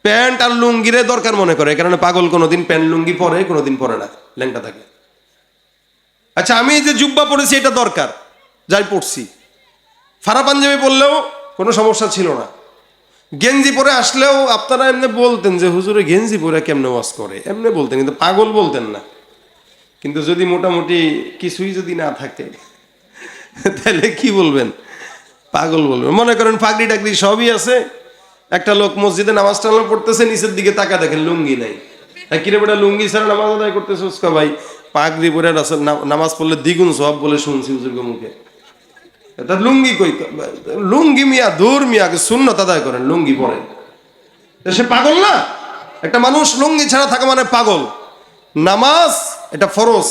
প্যান্ট আর লুঙ্গিরে দরকার মনে করে, কারণ পাগল কোনোদিন প্যান্ট লুঙ্গি পরে, কোনোদিন পরে না, ল্যাংটা থাকে। আচ্ছা, আমি যে জুব্বা পরেছি এটা দরকার, যাই পড়ছি। ফারা পাঞ্জাবি পরলেও কোনো সমস্যা ছিল না। গেঞ্জি পরে আসলেও আপনারা এমনি বলতেন যে হুজুরে গেঞ্জি পরে কেমনে ওয়াজ করে, এমনি বলতেন, কিন্তু পাগল বলতেন না। কিন্তু যদি মোটামুটি কিছুই যদি না থাকে, তাহলে কি বলবেন? পাগল বলবেন। মনে করেন পাগড়ি টাগড়ি সবই আছে, একটা লোক মসজিদে নামাজ টামাজ পড়তেছে, নিচের দিকে তাকা দেখেন লুঙ্গি নাই। কিরে বেটা, লুঙ্গি ছাড়া নামাজ আদায় করতেছে? উস্কা ভাই, পাগড়ি পরে নামাজ পড়লে দ্বিগুণ সওয়াব বলে শুনছি হুজুরের মুখে। এটা লুঙ্গি কই? লুঙ্গি মিয়া, দূর মিয়া, সুন্নত আদায় করেন, লুঙ্গি পরেন। সে পাগল না? একটা মানুষ লুঙ্গি ছাড়া থাকা মানে পাগল। নামাজ এটা ফরজ।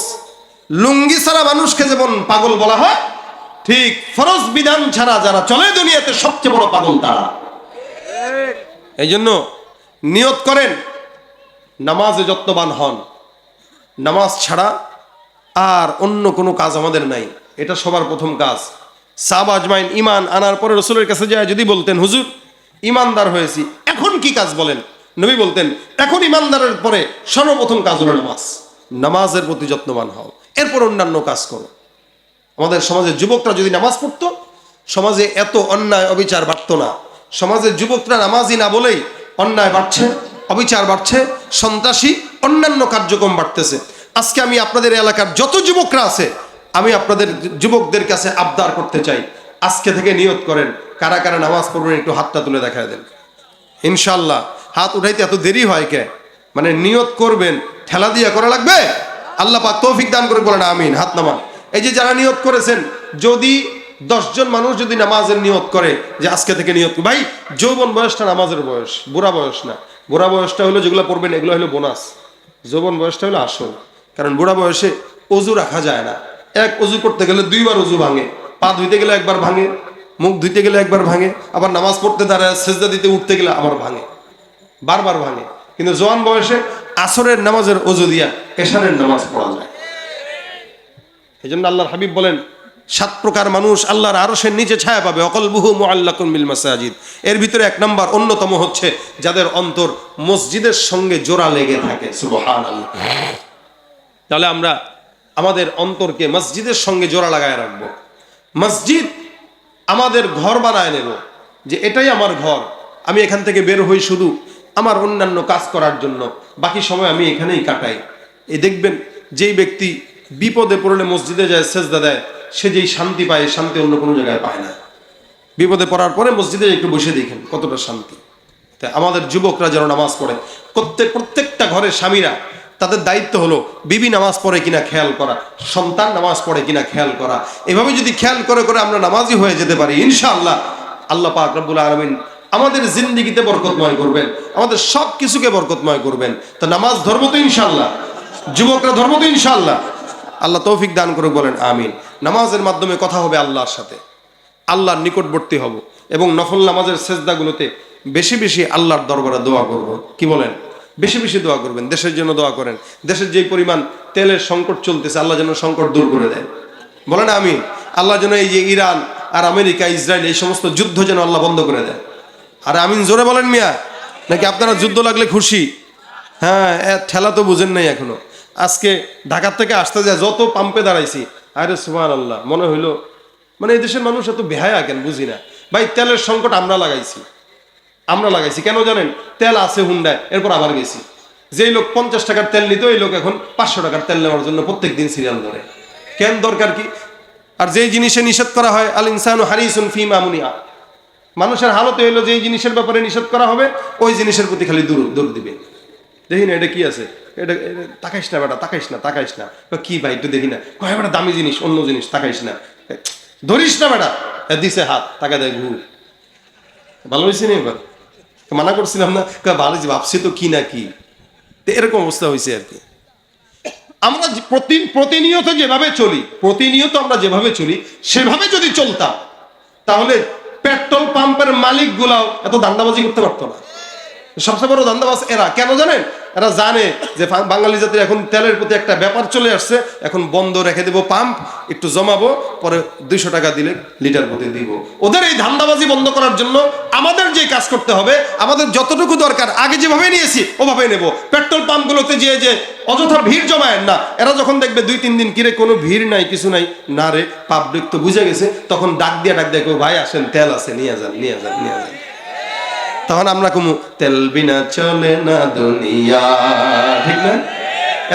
লুঙ্গি ছাড়া মানুষকে যেমন পাগল বলা হয়, ঠিক ফরজ বিধান ছাড়া যারা চলে দুনিয়াতে সবচেয়ে বড় পাগল তারা। এই জন্য নিয়ত করেন, নামাজে যত্নবান হন। নামাজ ছাড়া আর অন্য কোনো কাজ আমাদের নাই, এটা সবার প্রথম কাজ। সাহাবা আজমাইন ঈমান আনার পরে রাসূলের কাছে যায় যদি বলতেন, হুজুর ঈমানদার হয়েছি, এখন কি কাজ বলেন? নবী বলতেন, এখন ঈমানদারের পরে সর্বপ্রথম কাজ হলো নামাজ। নামাজের প্রতি যত্নবান হও, এরপর অন্যান্য কাজ করো। আমাদের সমাজের যুবকরা যদি নামাজ পড়তো, সমাজে এত অন্যায় অবিচার বাড়তো না। সমাজের যুবকরা নামাজি না বলেই অন্যায় বাড়ছে, অবিচার বাড়ছে, সন্ত্রাসী অন্যান্য কার্যক্রম বাড়তেছে। আজকে আমি আপনাদের এলাকার যত যুবকরা আছে, আমি আপনাদের যুবকদের কাছে আবদার করতে চাই, আজকে থেকে নিয়ত করেন, কারা কারা নামাজ পড়বেন একটু হাতটা তুলে দেখায় দেন। ইনশাল্লাহ। হাত উঠাইতে এত দেরি হয় কে? মানে নিয়ত করবেন, ঠেলা দিয়া করা লাগবে। আল্লাহ পাক তৌফিক দান করে, বলেন আমিন। হাত নামান। এই যে যারা নিয়ত করেছেন, যদি 10 জন মানুষ যদি নামাজের নিয়ত করে যে আজকে থেকে নিয়ত, ভাই যৌবন বয়সটা নামাজের বয়স, বুড়া বয়স না। বুড়া বয়সটা হলো যেগুলো পড়বেন এগুলো হলো বোনাস, যৌবন বয়সটা হলো আসল। কারণ বুড়া বয়সে অজু রাখা যায় না। এক অজু করতে গেলে 2 বার অজু ভাঙে, পা ধুইতে গেলে একবার ভাঙে, মুখ ধুইতে গেলে একবার ভাঙে, আবার নামাজ পড়তে দাঁড়ায় সেজদা দিতে উঠতে গেলে আবার ভাঙে, বারবার ভাঙে। কিন্তু জওয়ান বয়সে আসরের নামাজের অজু দিয়া এশারের নামাজ পড়া যায়। এই জন্য আল্লাহর হাবিব বলেন, 7 প্রকার মানুষ আল্লাহর আরশের নিচে ছায়া পাবে, অকলবুহু মুআল্লাকুন বিল মাসাজিদ। এর ভিতরে 1 নম্বর অন্যতম হচ্ছে যাদের অন্তর মসজিদের সঙ্গে জোড়া লেগে থাকে। সুবহানাল্লাহ। তাহলে আমরা আমাদের অন্তরকে মসজিদের সঙ্গে জোড়া লাগায় রাখবো। মসজিদ আমাদের ঘর বানায় নেব, যে এটাই আমার ঘর, আমি এখান থেকে বের হই শুধু আমার অন্যান্য কাজ করার জন্য, বাকি সময় আমি এখানেই কাটাই। এই দেখবেন যেই ব্যক্তি বিপদে পড়লে মসজিদে যায়, সেজদা দেয়, সে যেই শান্তি পায়, শান্তি অন্য কোনো জায়গায় পায় না। বিপদে পড়ার পরে মসজিদে একটু বসে দেখেন কতটা শান্তি। তাই আমাদের যুবকরা যেন নামাজ পড়ে। প্রত্যেকটা ঘরের স্বামীরা, তাদের দায়িত্ব হলো বিবি নামাজ পড়ে কিনা খেয়াল করা, সন্তান নামাজ পড়ে কিনা খেয়াল করা। এভাবে যদি খেয়াল করে করে আমরা নামাজি হয়ে যেতে পারি, ইনশাআল্লাহ আল্লাহ পাক রব্বুল আলামিন আমাদের জিন্দেগিতে বরকতময় করবেন, আমাদের সব কিছুকে বরকতময় করবেন। তো নামাজ ধর্ম তো ইনশাআল্লাহ, যুবকরা ধর্ম তো ইনশাআল্লাহ। আল্লাহ তৌফিক দান করে, বলেন আমিন। নামাজের মাধ্যমে কথা হবে আল্লাহর সাথে, আল্লাহর নিকটবর্তী হব, এবং নফল নামাজের সেজদাগুলোতে বেশি বেশি আল্লাহর দরবারে দোয়া করব। কি বলেন? বেশি বেশি দোয়া করবেন। দেশের জন্য দোয়া করেন। দেশের যে পরিমাণ তেলের সংকট চলতেছে, আল্লাহ যেন সংকট দূর করে দেয়। বলেন আমিন। আল্লাহ যেন এই যে ইরান আর আমেরিকা, ইসরায়েল, এই সমস্ত যুদ্ধ যেন আল্লাহ বন্ধ করে দেয়। আর আমিন জোরে বলেন মিয়া। নাকি আপনারা যুদ্ধ লাগলে খুশি? হ্যাঁ, ঠেলা তো বুঝেন নাই এখনো। আজকে ঢাকার থেকে আসতে যায় যত পাম্পে দাঁড়াইছি, আরে সুবহানাল্লাহ, মনে হইলো মানে এই দেশের মানুষ এত বেহায়া কেন বুঝি না ভাই। তেলের সংকট আমরা লাগাইছি কেন জানেন? তেল আছে হুন্ডায়, এরপর আবার গেছি। যেই লোক 50 টাকার তেল নিত, এই লোক এখন 500 টাকার তেল নেওয়ার জন্য প্রত্যেক দিন সিরিয়াল ধরে। কেন, দরকার কি? আর যেই জিনিসে নিষেধ করা হয়, আল ইনসানু হারিসুন ফিমা মুনিয়া, মানুষের হালতে হইলো যেই জিনিসের ব্যাপারে নিষেধ করা হবে ওই জিনিসের প্রতি খালি দৌড় দিবে। দেখি না এটা কি আছে, এটা তাকাইস না বেটা, তাকাইস না। কি ভাই একটু দেখি না, কয় বেটা দামি জিনিস, অন্য জিনিস, তাকাইস না, ধরিস না বেটা, দিছে হাত, তাকা দেয় ঘুর। ভালো হয়েছে না এবার? মানা করছিলাম না, ভালো ভাবছি তো কি না কি, এরকম অবস্থা হয়েছে আর কি। আমরা প্রতিনিয়ত আমরা যেভাবে চলি সেভাবে যদি চলতাম, তাহলে পেট্রোল পাম্পের মালিক গুলাও এত দান্দাবাজি করতে পারতো না। সবচেয়ে বড় দান্দাবাজ এরা, কেন জানেন? এরা জানে যে বাঙালি জাতির এখন তেলের প্রতি একটা ব্যাপার চলে আসছে, এখন বন্ধ রেখে দেবো পাম্প, একটু জমাবো, পরে 200 টাকা দিলে লিটার প্রতি দিব। ওদের এই ধান্দাবাজি বন্ধ করার জন্য আমাদের যে কাজ করতে হবে, আমাদের যতটুকু দরকার আগে যেভাবে নিয়েছি ওভাবে নেব। পেট্রোল পাম্পগুলোতে যে অযথা ভিড় জমায়েন না। এরা যখন দেখবে 2-3 দিন কিরে কোনো ভিড় নাই, কিছু নাই, না রে পাবলিক তো বুঝে গেছে, তখন ডাক দিয়ে ভাই আসেন, তেল আছে, নিয়ে যান। তখন আমরা কমু, তেল বিনা চলে না দুনিয়া, ঠিক না?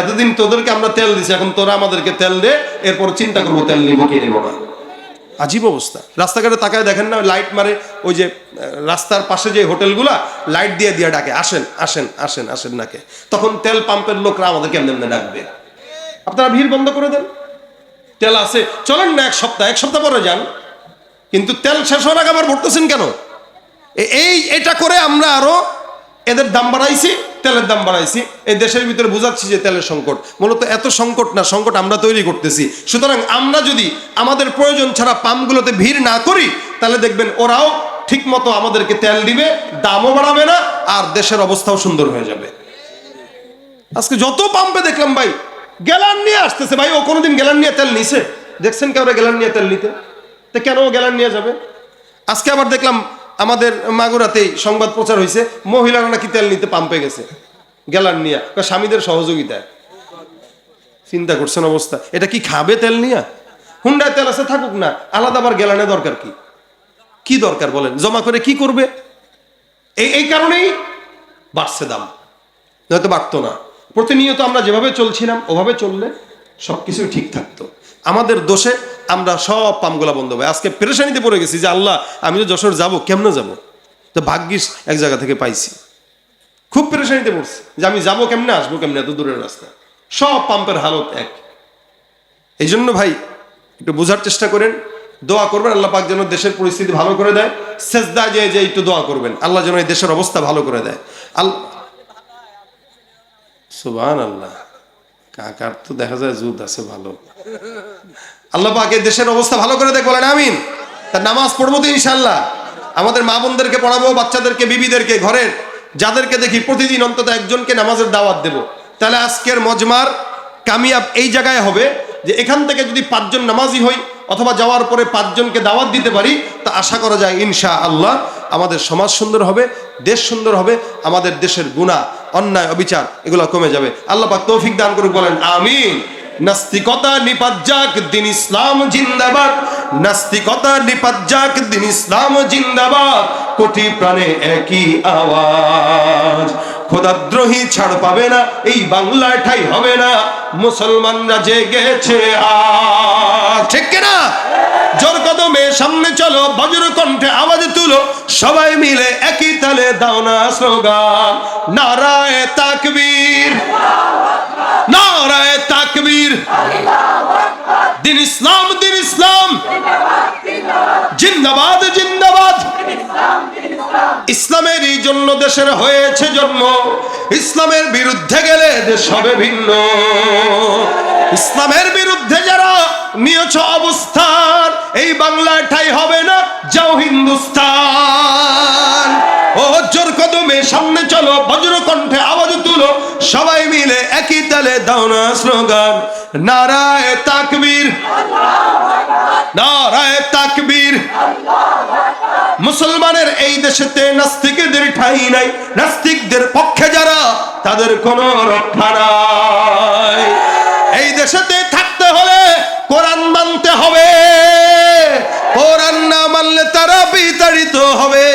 এতদিন তোদেরকে আমরা তেল দিছি, এখন তোরা আমাদেরকে তেল দে, এরপর চিন্তা করবো তেল নিবো কি নেবো না। আজীব অবস্থা। রাস্তাঘাটে তাকায় দেখেন না, লাইট মারে, ওই যে রাস্তার পাশে যে হোটেলগুলা লাইট দিয়ে ডাকে, আসেন নাকে। তখন তেল পাম্পের লোকরা আমাদেরকে এমনি ডাকবে। আপনারা ভিড় বন্ধ করে দেন, তেল আছে, চলেন না এক সপ্তাহ পরে যান, কিন্তু তেল শেষ হওয়ার আগে আবার ভরতেছেন কেন? এটা করে আমরা আরো এদের দাম বাড়াইছি, তেলের দাম বাড়াইছি। এই দেশের ভিতরে বুঝাচ্ছি যে তেলের সংকট, মূলত এত সংকট না, সংকট আমরা তৈরি করতেছি। সুতরাং আমরা যদি আমাদের প্রয়োজন ছাড়া পাম্পগুলোতে ভিড় না করি, তাহলে দেখবেন ওরাও ঠিক মতো আমাদেরকে তেল দিবে, দামও বাড়াবে না, আর দেশের অবস্থাও সুন্দর হয়ে যাবে। আজকে যত পাম্পে দেখলাম ভাই গ্যালান নিয়ে আসতেছে। ভাই ও কোনোদিন গ্যালান নিয়ে তেল নিছে? দেখছেন কেউ গ্যালান নিয়ে তেল নিতে? তো কেন ও গ্যালান নিয়ে যাবে? আজকে আবার দেখলাম আমাদের মাগুরাতেই সংবাদ প্রচার হয়েছে, মহিলারা নাকি তেল নিতে পাম্পে গেছে গ্যালান নিয়ে, স্বামীদের সহযোগিতায়। চিন্তা করছেন অবস্থা? এটা কি খাবে তেল নিয়ে? হুন্ডায় তেল আছে, থাকুক না, আলাদা আবার গ্যালানে দরকার কি দরকার বলেন? জমা করে কি করবে? এই কারণেই বাড়ছে দাম, নয়তো বাড়তো না। প্রতিনিয়ত আমরা যেভাবে চলছিলাম ওভাবে চললে সবকিছু ঠিক থাকতো। আমাদের দোষে আমরা সব পাম্পগুলা বন্ধ হবে। আজকে পেরেশানিতে পড়ে গেছি যে আল্লাহ, আমি তো যশোর যাবো, কেমনে যাবো? তো ভাগ্যিস এক জায়গা থেকে পাইছি। খুব পেরেশানিতে পড়ছি যে আমি যাবো কেমনে, আসবো কেমনে, এত দূরের রাস্তা। সব পাম্পের হালত এক। এই জন্য ভাই একটু বোঝার চেষ্টা করেন, দোয়া করবেন আল্লাহ পাক যেন দেশের পরিস্থিতি ভালো করে দেয়। সেজদা যে একটু দোয়া করবেন, আল্লাহ যেন এই দেশের অবস্থা ভালো করে দেয়। সুবহানাল্লাহ, কাকার তো দেখা যায় জুদ আছে ভালো। আল্লাহ পাক এই দেশের অবস্থা ভালো করে দেয়, বলেন আমিন। তার নামাজ পড়বো তো ইনশাল্লাহ, আমাদের মা বোনদেরকে পড়াবো, বাচ্চাদেরকে, বিবিদেরকে, ঘরের যাদেরকে দেখি প্রতিদিন অন্তত একজনকে নামাজের দাওয়াত দেব। তাহলে আজকের মজমার কামিয়াব এই জায়গায় হবে যে এখান থেকে যদি 5 জন নামাজি হই, অথবা যাওয়ার পরে 5 জনকে দাওয়াত দিতে পারি, তা আশা করা যায় ইনশাআল্লাহ আমাদের সমাজ সুন্দর হবে, দেশ সুন্দর হবে, আমাদের দেশের গুনাহ, অন্যায়, অবিচার এগুলো কমে যাবে। আল্লাহ পাক তৌফিক দান করুক, বলেন আমিন। নাস্তিকতা নিপাত যাক, দিন ইসলাম জিন্দাবাদ। নাস্তিকতা নিপাত যাক, দিন ইসলাম জিন্দাবাদ। কোটি প্রাণে একই আওয়াজ, খোদাদ্রোহী ছাড় পাবে না, এই বাংলায় ঠাই হবে না, মুসলমানরা জেগেছে আজ। ঠিক কিনা? জোর কদমে সামনে চলো, বজ্র কণ্ঠে আওয়াজ তুলো, সবাই মিলে একই তালে দাও না স্লোগান, নারায়ে তাকবীর, নারায়ে তাকবীর। দিন ইসলাম, দিন ইসলাম জিন্দাবাদ, জিন্দাবাদ। ইসলামের জন্য দেশের হয়েছে জন্ম, ইসলামের বিরুদ্ধে গেলে দেশ হবে ভিন্ন। ইসলামের বিরুদ্ধে যারা নিয়েছ অবস্থান, এই বাংলায় ঠাই হবে না, যাও হিন্দুস্তান। ও জোর কদমে সামনে চলো, বজ্র কণ্ঠে আওয়াজ তুলো, সবাই মিলে একই তালে দাও না স্লোগান, নারায়ে তাকবীর, নারায়ে তাকবীর। মুসলমানের এই দেশেতে নাস্তিকদের ঠাঁই নাই, নাস্তিকদের পক্ষে যারা তাদের কোনো রক্ষা নাই। এই দেশেতে থাকতে হলে কোরআন মানতে হবে, কোরআন না মানলে তারা বিতাড়িত হবে।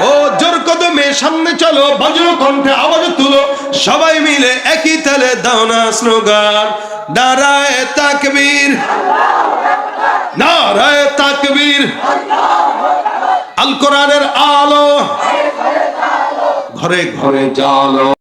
ও জোর কদমে সামনে চলো, বজ্র কণ্ঠে আওয়াজ তুলো, সবাই মিলে একই তালে দাও না স্লোগান, নারায়ে তাকবীর, নারায়ে তাকবীর। আল কোরআনের আলো ঘরে ঘরে জালো।